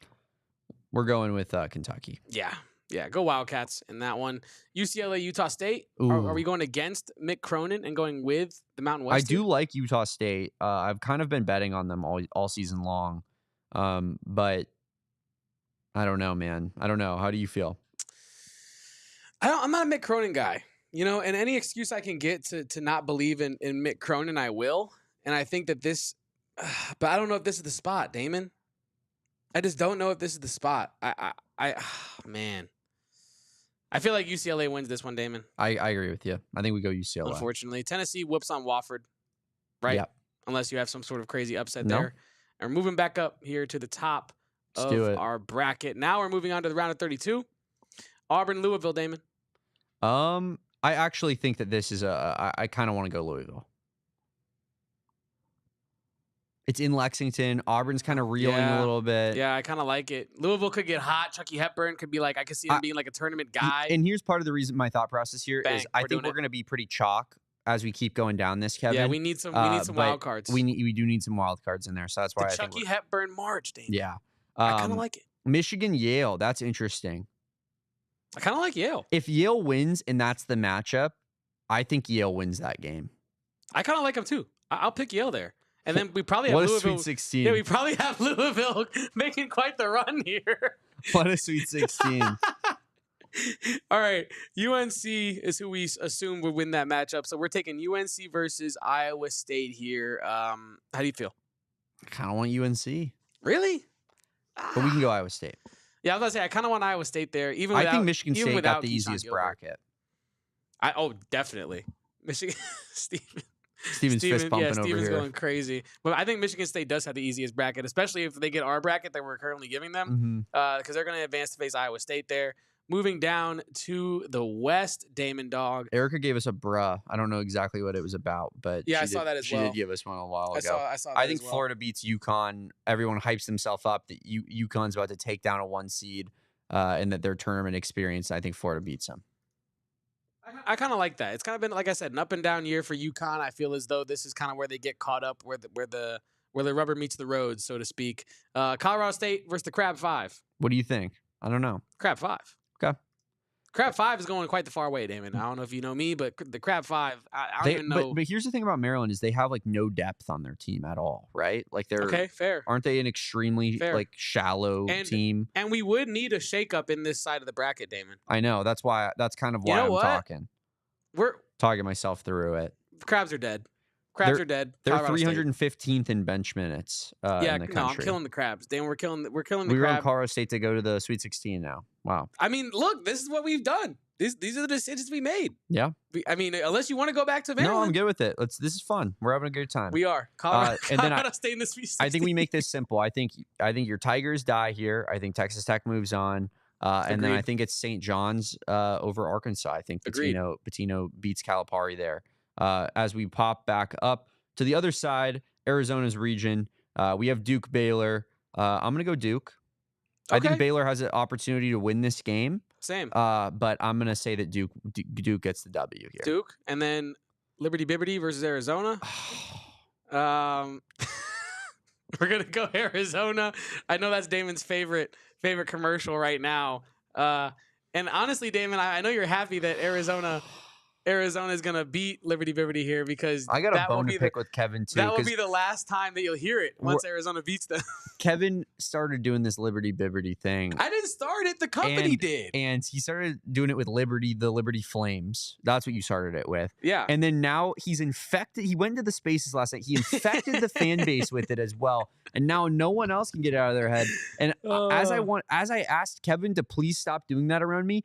going with Kentucky. Yeah, go Wildcats in that one. UCLA, Utah State. Are we going against Mick Cronin and going with the Mountain West? I do like Utah State. I've kind of been betting on them all season long. But I don't know, man. I don't know. How do you feel? I'm not a Mick Cronin guy, and any excuse I can get to not believe in Mick Cronin, I will. And I think that but I don't know if this is the spot, Damon. I just don't know if this is the spot. Man. I feel like UCLA wins this one, Damon. I agree with you. I think we go UCLA. Unfortunately. Tennessee whoops on Wofford, right? Yep. Unless you have some sort of crazy upset there. And we're moving back up here to the top of our bracket. Now we're moving on to the round of 32. Auburn, Louisville, Damon. I actually think that this is I kind of want to go Louisville. It's in Lexington. Auburn's kind of reeling a little bit. Yeah, I kind of like it. Louisville could get hot. Chucky Hepburn could be like, I could see him being like a tournament guy. And here's part of the reason my thought process here is I think we're going to be pretty chalk as we keep going down this, Kevin. Yeah, we need some wild cards. We do need some wild cards in there. So that's why I think Chucky Hepburn March, Damon. Yeah. I kind of like it. Michigan, Yale. That's interesting. I kind of like Yale. If Yale wins and that's the matchup, I think Yale wins that game. I kind of like them too. I'll pick Yale there. And then we probably have Louisville. Sweet 16. Yeah, we probably have Louisville making quite the run here. What a Sweet 16. All right. UNC is who we assume would win that matchup. So we're taking UNC versus Iowa State here. How do you feel? I kind of want UNC. Really? But we can go Iowa State. Yeah, I was going to say, I kind of want Iowa State there. I think Michigan State got the easiest bracket. Definitely. Michigan, Steven's fist pumping over Steven's here. going crazy. But I think Michigan State does have the easiest bracket, especially if they get our bracket that we're currently giving them, because they're going to advance to face Iowa State there. Moving down to the West, Damon Dog. Erica gave us a bruh. I don't know exactly what it was about, but I saw that as well. She did give us one a while ago. I saw that I think as well. Florida beats UConn. Everyone hypes themselves up that UConn's about to take down a 1 seed and that their tournament experience. I think Florida beats them. I kind of like that. It's kind of been, like I said, an up and down year for UConn. I feel as though this is kind of where they get caught up, where the rubber meets the road, so to speak. Colorado State versus the Crab Five. What do you think? I don't know. Crab Five. Okay. Crab 5 is going quite the far way, Damon. I don't know if you know me, but the Crab 5, I don't even know. But here's the thing about Maryland is they have like no depth on their team at all, right? Like they're okay, fair. Aren't they an extremely like shallow team? And we would need a shakeup in this side of the bracket, Damon. I know. That's kind of why I'm talking. We're talking myself through it. Crabs are dead. Crabs are dead. They're 315th in bench minutes. In the country. I'm killing the Crabs. Damn, we're killing the Crabs. We run Colorado State to go to the Sweet 16 now. Wow. I mean, look, this is what we've done. These are the decisions we made. Yeah. I mean, unless you want to go back to Maryland. No, I'm good with it. This is fun. We're having a good time. We are. Colorado State in the Sweet 16. I think we make this simple. I think your Tigers die here. I think Texas Tech moves on. And then I think it's St. John's over Arkansas. I think Pitino beats Calipari there. As we pop back up to the other side, Arizona's region, we have Duke Baylor. I'm going to go Duke. Okay. I think Baylor has an opportunity to win this game. Same. But I'm going to say that Duke gets the W here. Duke. And then Liberty Bibbity versus Arizona. We're going to go Arizona. I know that's Damon's favorite commercial right now. And honestly, Damon, I know you're happy that Arizona is going to beat Liberty Bibbity here because I got a bone to pick with Kevin, too. That will be the last time that you'll hear it once Arizona beats them. Kevin started doing this Liberty Bibbity thing. I didn't start it. The company did. And he started doing it with the Liberty Flames. That's what you started it with. Yeah. And then now he's infected. He went to the Spaces last night. He infected the fan base with it as well. And now no one else can get it out of their head. And as I asked Kevin to please stop doing that around me,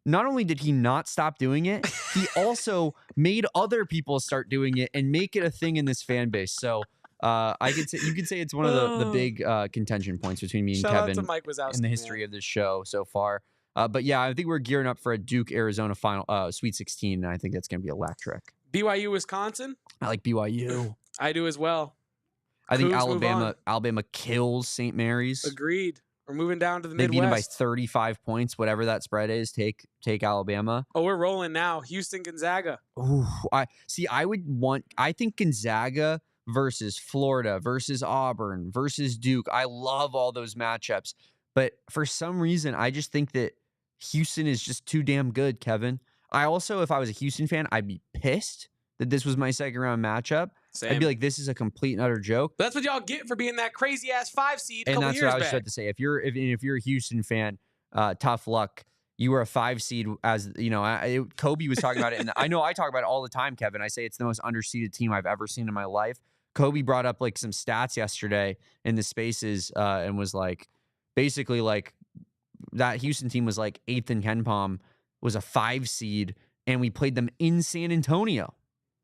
not only did he not stop doing it, he also made other people start doing it and make it a thing in this fan base. So you could say it's one of the big contention points between me and Kevin in the history of this show so far. But yeah, I think we're gearing up for a Duke Arizona final Sweet 16, and I think that's going to be electric. BYU Wisconsin. I like BYU. I do as well. I think Alabama kills St. Mary's. Agreed. We're moving down to the Midwest. They beat them by 35 points, whatever that spread is. Take Alabama. Oh, we're rolling now. Houston, Gonzaga. Ooh, I think Gonzaga versus Florida versus Auburn versus Duke. I love all those matchups. But for some reason, I just think that Houston is just too damn good, Kevin. I also, if I was a Houston fan, I'd be pissed that this was my second round matchup. Same. I'd be like, this is a complete and utter joke. But that's what y'all get for being that crazy ass 5 seed. And that's what I was about about to say. If you're a Houston fan, tough luck. You were a 5 seed, as you know. Kobe was talking about it, and I know I talk about it all the time, Kevin. I say it's the most underseeded team I've ever seen in my life. Kobe brought up like some stats yesterday in the Spaces, and was like, basically like that Houston team was like 8th in KenPom, was a 5 seed, and we played them in San Antonio.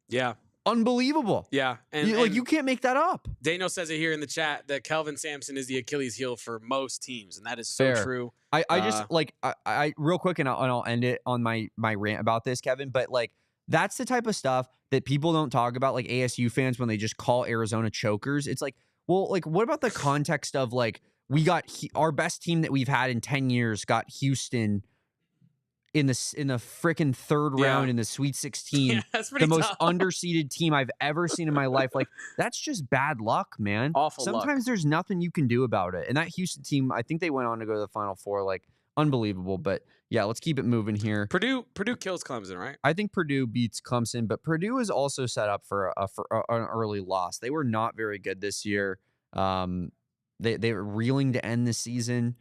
Yeah. Unbelievable. Yeah. And you can't make that up. Daniel says it here in the chat that Kelvin Sampson is the Achilles heel for most teams, and that is so true. I just like I real quick, and I'll end it on my rant about this, Kevin, but like that's the type of stuff that people don't talk about, like ASU fans, when they just call Arizona chokers. It's like, well, like what about the context of like we got our best team that we've had in 10 years got Houston in the freaking third round in the Sweet 16, yeah, that's pretty the most tough. Underseeded team I've ever seen in my life. Like that's just bad luck, man. Awful Sometimes luck. There's nothing you can do about it. And that Houston team, I think they went on to go to the Final Four. Like unbelievable. But yeah, let's keep it moving here. Purdue kills Clemson, right? I think Purdue beats Clemson, but Purdue is also set up for an early loss. They were not very good this year. They were reeling to end the season.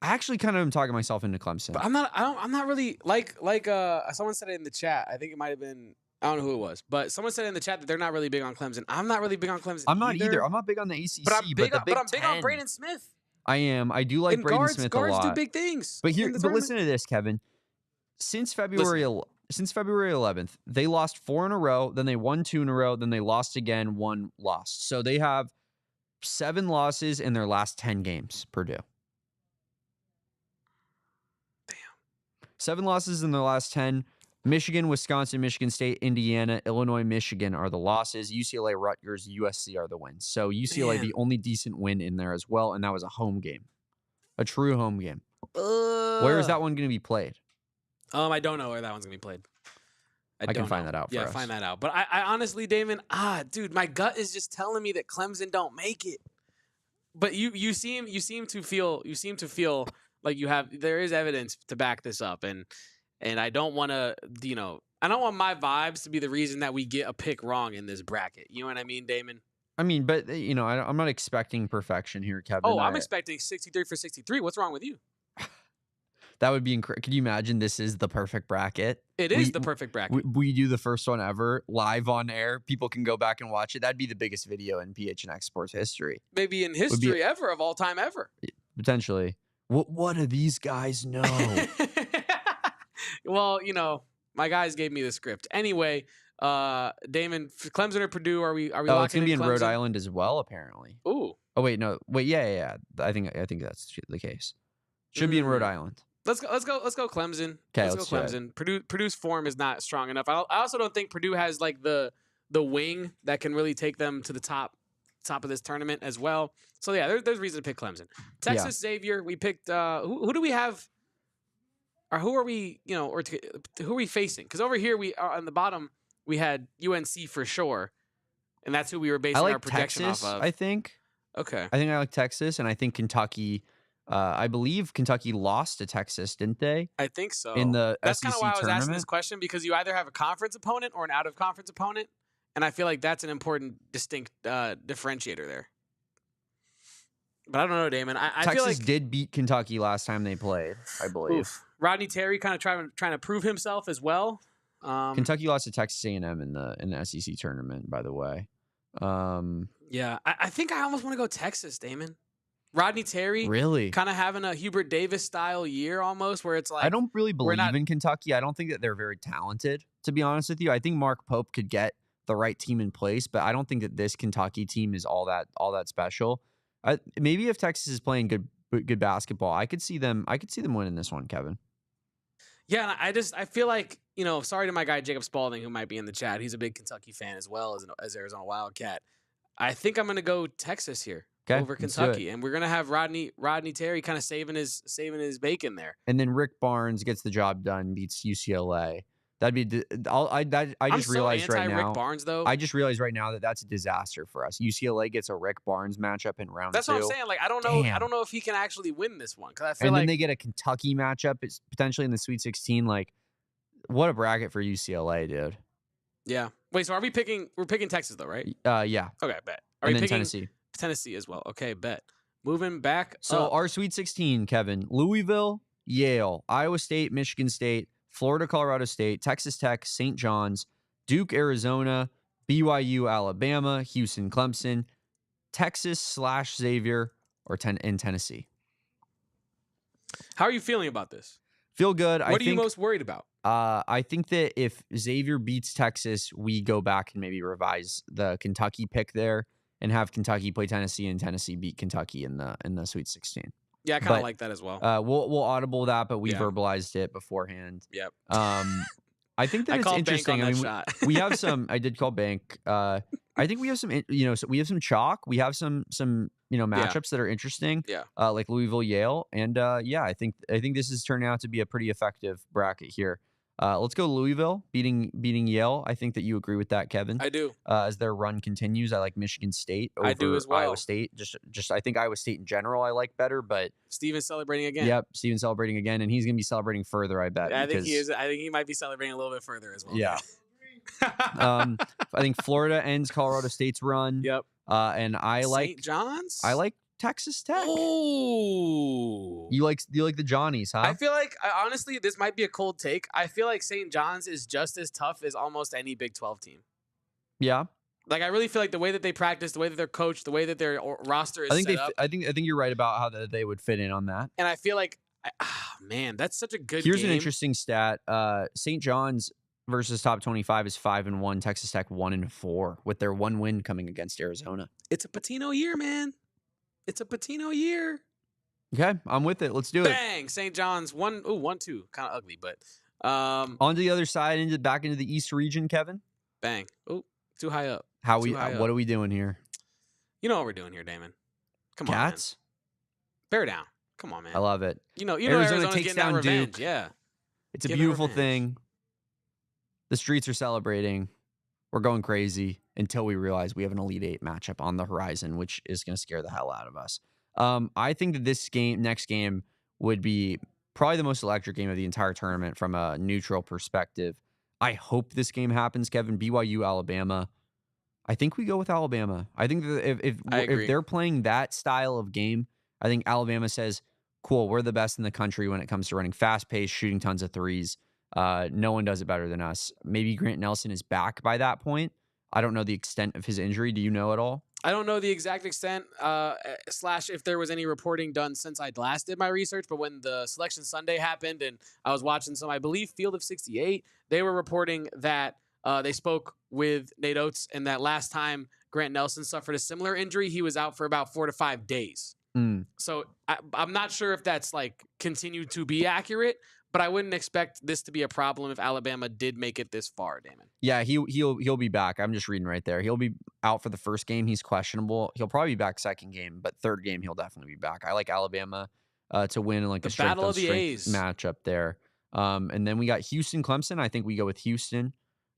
I actually kind of am talking myself into Clemson. But I'm not really like someone said it in the chat. I think it might have been, I don't know who it was, but someone said in the chat that they're not really big on Clemson. I'm not really big on Clemson. I'm not either. I'm not big on the ACC, but I'm big on 10. Braden Smith. I am. I do like and Braden Smith a lot. Guards do big things. But listen to this, Kevin. Since February 11th, they lost 4 in a row, then they won 2 in a row, then they lost again, 1 lost. So they have 7 losses in their last 10 games, Purdue. 7 losses in their last 10. Michigan, Wisconsin, Michigan State, Indiana, Illinois, Michigan are the losses. UCLA, Rutgers, USC are the wins. So UCLA, the only decent win in there as well, and that was a home game. A true home game. Where is that one going to be played? I don't know where that one's going to be played. I can find that out for us. Yeah, find that out. But I honestly, Damon, dude, my gut is just telling me that Clemson don't make it. But you seem to feel like there is evidence to back this up, and And I don't want to, I don't want my vibes to be the reason that we get a pick wrong in this bracket. You know what I mean, Damon? I mean, but, I'm not expecting perfection here, Kevin. Oh, I'm expecting 63 for 63. What's wrong with you? That would be incredible. Could you imagine this is the perfect bracket? It is the perfect bracket. We do the first one ever live on air. People can go back and watch it. That'd be the biggest video in PHNX sports history. Maybe in history ever, of all time ever. Potentially. What do these guys know? Well, my guys gave me the script. Anyway, Damon, Clemson or Purdue? Are we locking in? It's gonna be in Clemson? Rhode Island as well, apparently. Ooh. Oh wait, no, wait, yeah. I think that's the case. Should be in Rhode Island. Let's go Clemson. Okay, let's go Clemson. Purdue's form is not strong enough. I also don't think Purdue has like the wing that can really take them to the top of this tournament as well. So yeah, there's reason to pick Clemson. Texas Xavier, we picked who do we have, or who are we, who are we facing? Because over here we are on the bottom we had UNC for sure, and that's who we were basing our projection Texas, off of. I think. Okay. I think I like Texas, and I think Kentucky. I believe Kentucky lost to Texas, didn't they? I think so. In the that's SEC kind of why I was tournament? asking this question, because you either have a conference opponent or an out of conference opponent, and I feel like that's an important distinct differentiator there. But I don't know, Damon. I feel Texas like did beat Kentucky last time they played, I believe. Oof. Rodney Terry kind of trying to prove himself as well. Kentucky lost to Texas A&M in the SEC tournament, by the way. Yeah, I think I almost want to go Texas, Damon. Rodney Terry, really, kind of having a Hubert Davis style year almost, where it's like I don't really believe in Kentucky. I don't think that they're very talented, to be honest with you. I think Mark Pope could get the right team in place, but I don't think that this Kentucky team is all that special. Maybe if Texas is playing good basketball, I could see them winning this one, Kevin. Yeah, and I feel like, sorry to my guy Jacob Spalding, who might be in the chat. He's a big Kentucky fan as well as Arizona Wildcat. I think I'm going to go Texas here over Kentucky, and we're going to have Rodney Terry kind of saving his bacon there. And then Rick Barnes gets the job done, beats UCLA. That'd be. I just realized right now. Rick Barnes, though. I just realized right now that that's a disaster for us. UCLA gets a Rick Barnes matchup in round 2. That's what I'm saying. Like, I don't know. I don't know if he can actually win this one, because I feel then they get a Kentucky matchup. It's potentially in the Sweet 16. Like, what a bracket for UCLA, dude. Yeah. Wait. So are we picking? We're picking Texas though, right? Yeah. Okay, bet. Are we picking Tennessee? Tennessee as well. Okay, bet. Moving back. So up. Our Sweet 16, Kevin: Louisville, Yale, Iowa State, Michigan State, Florida, Colorado State, Texas Tech, St. John's, Duke, Arizona, BYU, Alabama, Houston, Clemson, Texas / Xavier, in Tennessee. How are you feeling about this? Feel good. What are you most worried about? I think that if Xavier beats Texas, we go back and maybe revise the Kentucky pick there and have Kentucky play Tennessee and Tennessee beat Kentucky in the Sweet 16. Yeah, I kind of like that as well. We'll audible that, but we verbalized it beforehand. Yep. I think that it's interesting. I mean, we have some. I did call bank. I think we have some. So we have some chalk. We have some matchups that are interesting. Yeah. Like Louisville, Yale, and I think this is turning out to be a pretty effective bracket here. Let's go Louisville beating Yale. I think that you agree with that, Kevin. I do. As their run continues, I like Michigan State over I do as well. Iowa State. Just I think Iowa State in general I like better, but Steven's celebrating again. Yep, Steven's celebrating again, and he's going to be celebrating further, I bet. Yeah, I think he is. I think he might be celebrating a little bit further as well. Yeah. I think Florida ends Colorado State's run. Yep. And I like St. John's. I like Texas Tech. Oh, you like the Johnnies, huh? I feel like honestly, this might be a cold take. I feel like St. John's is just as tough as almost any Big 12 team. Yeah. Like, I really feel like the way that they practice, the way that they're coached, the way that their roster is set up. I think you're right about how they would fit in on that. And I feel like, man, that's such a good Here's game. an interesting stat. St. John's versus top 25 is 5-1. Texas Tech 1-4 with their one win coming against Arizona. It's a Patino year, man. It's a Patino year. Okay, I'm with it. Let's do it. Bang! St. John's 1-2. Kind of ugly, but on to the other side, back into the East region, Kevin. Bang! Oh, too high up. What are we doing here? You know what we're doing here, Damon. Come on, Cats. Man. Bear down. Come on, man. I love it. You know Arizona takes down Duke. Yeah, it's a beautiful thing. The streets are celebrating. We're going crazy until we realize we have an Elite Eight matchup on the horizon, which is going to scare the hell out of us. I think that this next game would be probably the most electric game of the entire tournament from a neutral perspective. I hope this game happens, Kevin. BYU, Alabama. I think we go with Alabama. I think that if they're playing that style of game, I think Alabama says, cool, we're the best in the country when it comes to running fast-paced, shooting tons of threes. No one does it better than us. Maybe Grant Nelson is back by that point. I don't know the extent of his injury. Do you know at all? I don't know the exact extent, / if there was any reporting done since I last did my research, but when the Selection Sunday happened and I was watching some, I believe, Field of 68, they were reporting that they spoke with Nate Oates and that last time Grant Nelson suffered a similar injury, he was out for about 4 to 5 days. So I'm not sure if that's like continued to be accurate, but I wouldn't expect this to be a problem if Alabama did make it this far, Damon. Yeah, he'll be back. I'm just reading right there. He'll be out for the first game. He's questionable. He'll probably be back second game, but third game he'll definitely be back. I like Alabama to win like a Battle of the A's matchup there. And then we got Houston, Clemson. I think we go with Houston.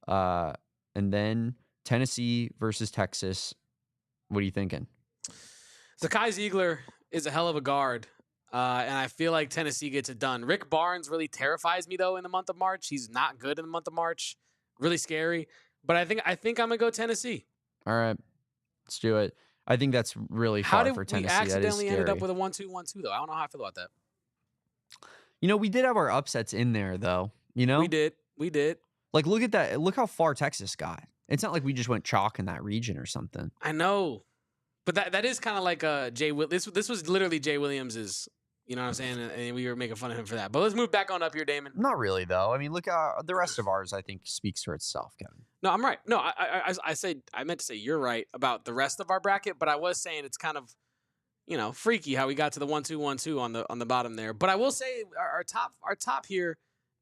And then Tennessee versus Texas. What are you thinking? Zakai Ziegler is a hell of a guard. And I feel like Tennessee gets it done. Rick Barnes really terrifies me, though, in the month of March. He's not good in the month of March. Really scary. But I think I'm going to go Tennessee. All right. Let's do it. I think that's really far for Tennessee. How did we accidentally ended up with a 1-2-1-2, though? I don't know how I feel about that. You know, we did have our upsets in there, though. You know? We did. Like, look at that. Look how far Texas got. It's not like we just went chalk in that region or something. I know. But that is kind of like this was literally Jay Williams's. You know what I'm saying? And we were making fun of him for that. But let's move back on up here, Damon. Not really, though. I mean, look, the rest of ours, I think, speaks for itself, Kevin. No, I'm right. No, I meant to say you're right about the rest of our bracket, but I was saying it's kind of, freaky how we got to the 1-2-1-2 on the bottom there. But I will say our top here,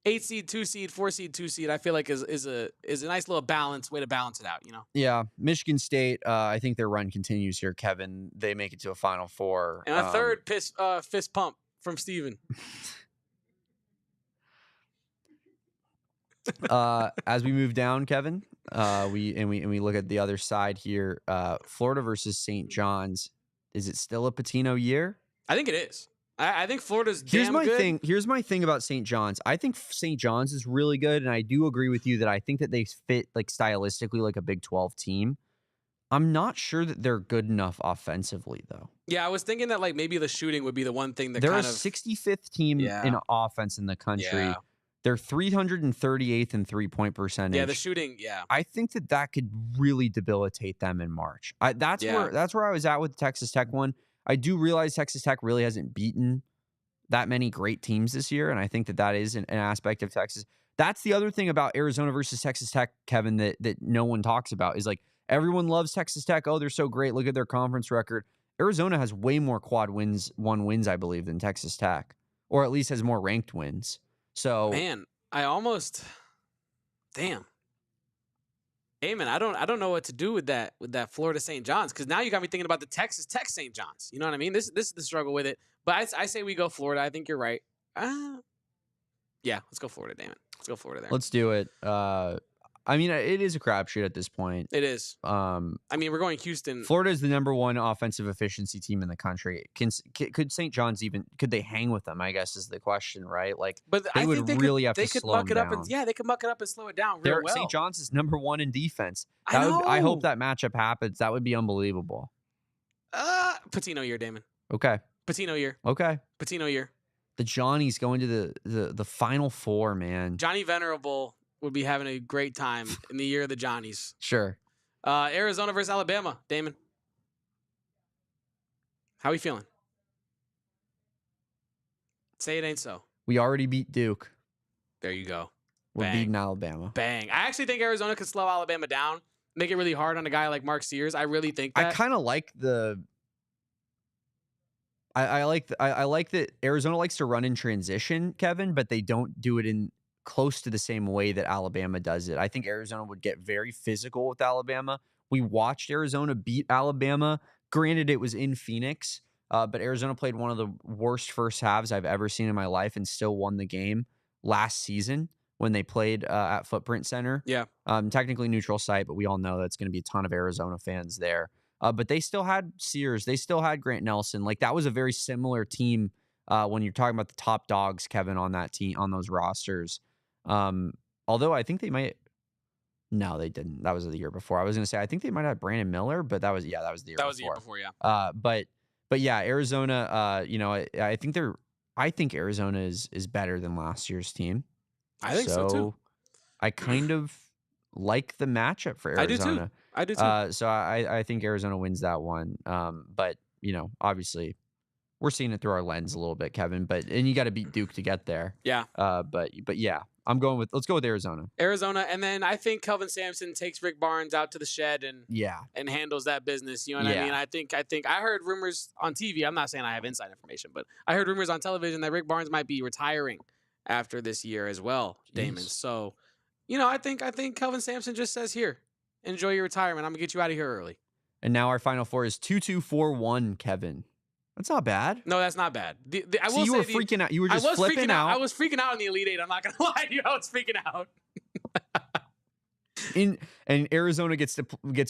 8 seed, 2 seed, 4 seed, 2 seed, I feel like is a nice little way to balance it out, Yeah, Michigan State, I think their run continues here, Kevin. They make it to a Final Four. And a third fist pump from Steven. As we move down, Kevin, we look at the other side here. Florida versus St. John's. Is it still a Pitino year? I think it is. I think Florida's damn good. Here's my thing about St. John's. I think St. John's is really good, and I do agree with you that I think that they fit like stylistically like a Big 12 team. I'm not sure that they're good enough offensively, though. Yeah, I was thinking that like maybe the shooting would be the one thing that they're a 65th team in offense in the country. Yeah. They're 338th in 3-point percentage. Yeah, the shooting. Yeah, I think that could really debilitate them in March. That's where I was at with the Texas Tech one. I do realize Texas Tech really hasn't beaten that many great teams this year, and I think that is an aspect of Texas. That's the other thing about Arizona versus Texas Tech, Kevin, that no one talks about is like everyone loves Texas Tech. Oh, they're so great. Look at their conference record. Arizona has way more quad wins, I believe, than Texas Tech, or at least has more ranked wins. So, man, damn. Damon, I don't know what to do with that Florida St. John's, because now you got me thinking about the Texas Tech St. John's. You know what I mean? This is the struggle with it. But I say we go Florida. I think you're right. Yeah, let's go Florida, Damon. Let's go Florida there. Let's do it. I mean, it is a crapshoot at this point. It is. I mean, we're going Houston. Florida is the #1 offensive efficiency team in the country. Could St. John's could they hang with them? I guess is the question, right? Like, but they would really have to slow them down. They could muck it up and slow it down real well. St. John's is #1 in defense. I hope that matchup happens. That would be unbelievable. Patino year, Damon. Okay. Patino year. Okay. Patino year. The Johnnies going to the Final Four, man. Johnny Venerable would be having a great time in the year of the Johnnies. Sure. Arizona versus Alabama, Damon. How are we feeling? Say it ain't so. We already beat Duke. There you go. We're beating Alabama. Bang. I actually think Arizona could slow Alabama down, make it really hard on a guy like Mark Sears. I really think that. I kind of like I like that Arizona likes to run in transition, Kevin, but they don't do it in close to the same way that Alabama does it. I think Arizona would get very physical with Alabama. We watched Arizona beat Alabama. Granted, it was in Phoenix, but Arizona played one of the worst first halves I've ever seen in my life and still won the game last season when they played at Footprint Center. Yeah. Technically neutral site, but we all know that's going to be a ton of Arizona fans there. But they still had Sears. They still had Grant Nelson. Like, that was a very similar team when you're talking about the top dogs, Kevin, on that team, on those rosters. Although I think they might. No, they didn't. That was the year before. I was going to say I think they might have Brandon Miller, but that was the year before. That was the year before, yeah. But yeah, Arizona. I think Arizona is better than last year's team. I think so too. I kind of like the matchup for Arizona. I do too. So I think Arizona wins that one. But obviously, we're seeing it through our lens a little bit, Kevin. And you got to beat Duke to get there. Yeah. But yeah, let's go with Arizona. And then I think Kelvin Sampson takes Rick Barnes out to the shed and handles that business. You know what I mean? I think I heard rumors on TV. I'm not saying I have inside information, but I heard rumors on television that Rick Barnes might be retiring after this year as well, Damon. So, I think Kelvin Sampson just says, here, enjoy your retirement. I'm gonna get you out of here early. And now our final four is 2-2-4-1, Kevin. That's not bad. No, that's not bad. You were freaking out. You were just flipping out. I was freaking out in the Elite Eight. I'm not gonna lie to you. I was freaking out. And Arizona gets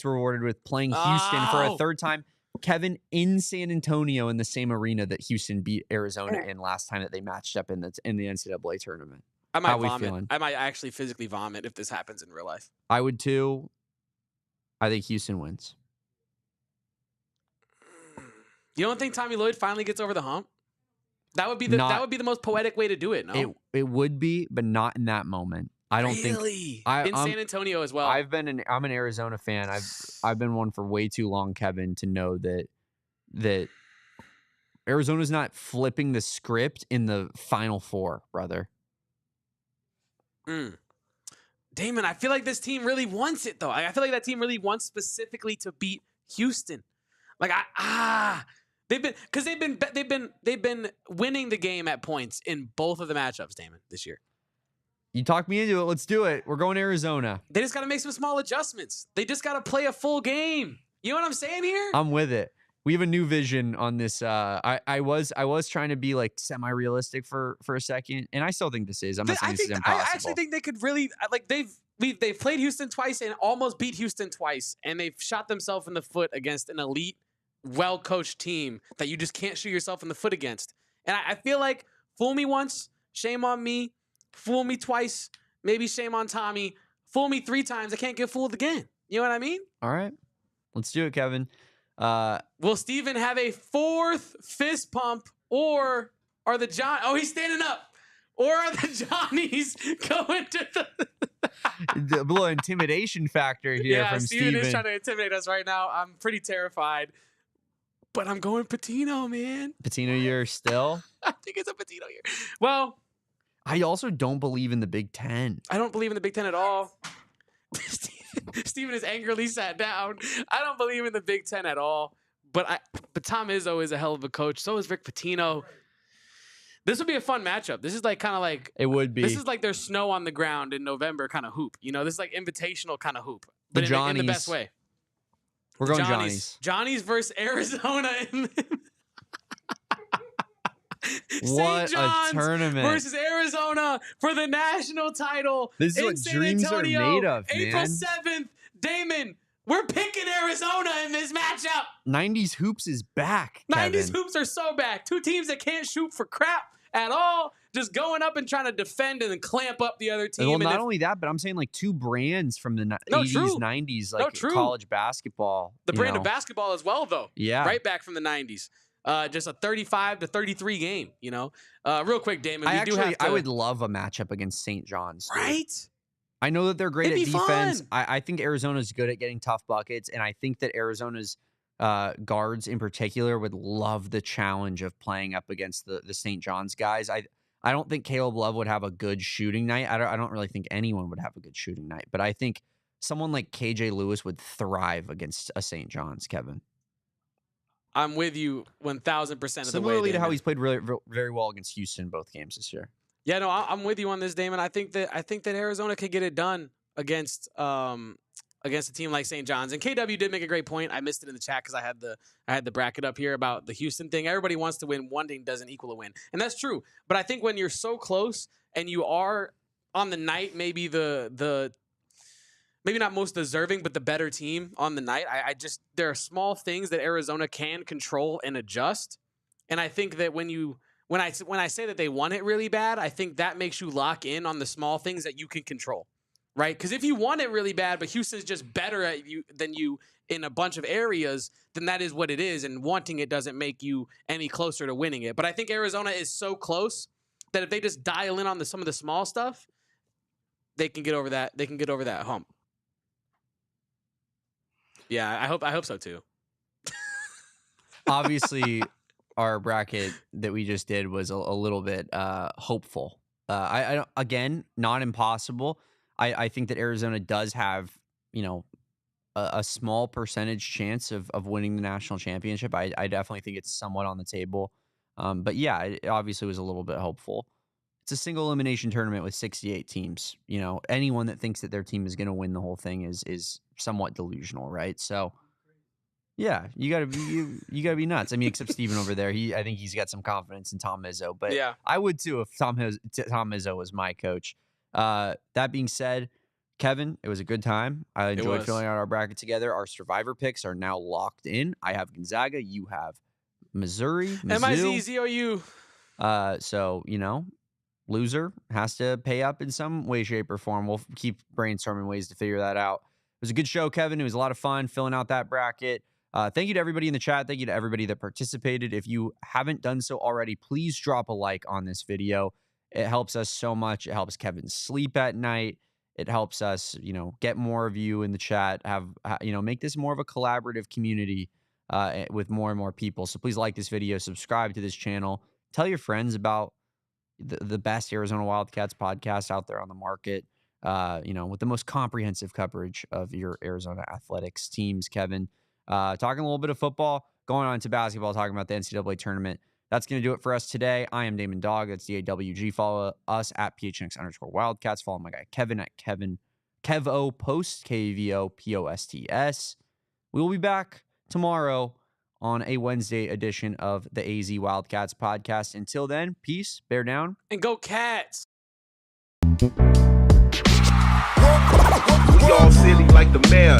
rewarded with playing Houston for a third time. Kevin, in San Antonio, in the same arena that Houston beat Arizona in last time that they matched up in the NCAA tournament. I might vomit. I might actually physically vomit if this happens in real life. I would too. I think Houston wins. You don't think Tommy Lloyd finally gets over the hump? That would be the most poetive way to do it. No, it would be, but not in that moment. I don't think in San Antonio as well. I'm an Arizona fan. I've been one for way too long, Kevin, to know that Arizona's not flipping the script in the Final Four, brother. Damon, I feel like this team really wants it though. I feel like that team really wants specifically to beat Houston. Like they've been winning the game at points in both of the matchups, Damon, this year. You talked me into it. Let's do it. We're going Arizona. They just got to make some small adjustments. They just got to play a full game. You know what I'm saying here? I'm with it. We have a new vision on this. I was trying to be like semi-realistic for a second, and I still think this is. I'm not saying this is impossible. I actually think they could really like they've played Houston twice and almost beat Houston twice, and they've shot themselves in the foot against an elite, well-coached team that you just can't shoot yourself in the foot against. And I feel like fool me once, shame on me. Fool me twice, maybe shame on Tommy. Fool me 3 times, I can't get fooled again. You know what I mean? All right. Let's do it, Kevin. Will Steven have a 4th fist pump, or are the he's standing up. Or are the Johnnies going to the little intimidation factor here from Steven. Is trying to intimidate us right now. I'm pretty terrified. But I'm going Patino, man. Patino year still? I think it's a Patino year. Well, I also don't believe in the Big Ten. I don't believe in the Big Ten at all. Steven is angrily sat down. I don't believe in the Big Ten at all. But Tom Izzo is a hell of a coach. So is Rick Pitino. This would be a fun matchup. This is like kind of like it would be. This is like there's snow on the ground in November kind of hoop. This is like invitational kind of hoop, but in the best way. We're going Johnnies. Johnnies versus Arizona. What a tournament versus Arizona for the national title. This is what San dreams Antonio, are made of, man. April 7th, Damon. We're picking Arizona in this matchup. 90s hoops is back. 90s hoops are so back. 2 teams that can't shoot for crap at all, just going up and trying to defend and then clamp up the other team. Well, not only that, but I'm saying like 2 brands from the 80s, 90s, like college basketball. The brand of basketball as well, though. Yeah. Right back from the 90s. Just a 35-33 game, Real quick, Damon. I would love a matchup against St. John's. Dude. Right? I know that they're great at defense. Fun. I think Arizona's good at getting tough buckets, and I think that Arizona's guards in particular would love the challenge of playing up against the St. John's guys. I don't think Caleb Love would have a good shooting night. I don't really think anyone would have a good shooting night, but I think someone like KJ Lewis would thrive against a St. John's, Kevin. I'm with you 1,000% of the way. Similarly to how he's played really, very well against Houston both games this year. Yeah, no, I'm with you on this, Damon. I think that Arizona could get it done against a team like St. John's. And KW did make a great point. I missed it in the chat because I had the bracket up here about the Houston thing. Everybody wants to win. One team doesn't equal a win, and that's true. But I think when you're so close and you are on the night, maybe maybe not most deserving, but the better team on the night. there are small things that Arizona can control and adjust. And I think that when you when I say that they want it really bad, I think that makes you lock in on the small things that you can control, right? Because if you want it really bad, but Houston's just better at you than you in a bunch of areas, then that is what it is, and wanting it doesn't make you any closer to winning it. But I think Arizona is so close that if they just dial in on some of the small stuff, they can get over that. They can get over that hump. Yeah, I hope so too. Obviously, our bracket that we just did was a little bit hopeful. I don't, again, not impossible. I think that Arizona does have, a small percentage chance of winning the national championship. I definitely think it's somewhat on the table. But yeah, it obviously was a little bit hopeful. It's a single elimination tournament with 68 teams. Anyone that thinks that their team is going to win the whole thing is somewhat delusional, right? So yeah, you gotta be nuts. I mean, except Steven over there. I think he's got some confidence in Tom Izzo, but yeah, I would too if Tom Izzo was my coach. That being said, Kevin, it was a good time. I enjoyed filling out our bracket together. Our survivor picks are now locked in. I have Gonzaga. You have Missouri. MIZ, ZOU. So, loser has to pay up in some way, shape, or form. We'll keep brainstorming ways to figure that out. It was a good show, Kevin. It was a lot of fun filling out that bracket. Thank you to everybody in the chat. Thank you to everybody that participated. If you haven't done so already, please drop a like on this video. It helps us so much. It helps Kevin sleep at night. It helps us, get more of you in the chat, make this more of a collaborative community with more and more people. So please like this video, subscribe to this channel, tell your friends about the best Arizona Wildcats podcast out there on the market, with the most comprehensive coverage of your Arizona athletics teams. Kevin, talking a little bit of football, going on to basketball, talking about the NCAA tournament. That's going to do it for us today. I am Damon Dog. That's DAWG. Follow us at PHNX_Wildcats. Follow my guy Kevin at Kevo Post, KVOPOSTS. We will be back tomorrow on a Wednesday edition of the AZ Wildcats podcast. Until then, peace, bear down, and go Cats. We all silly like the mayor.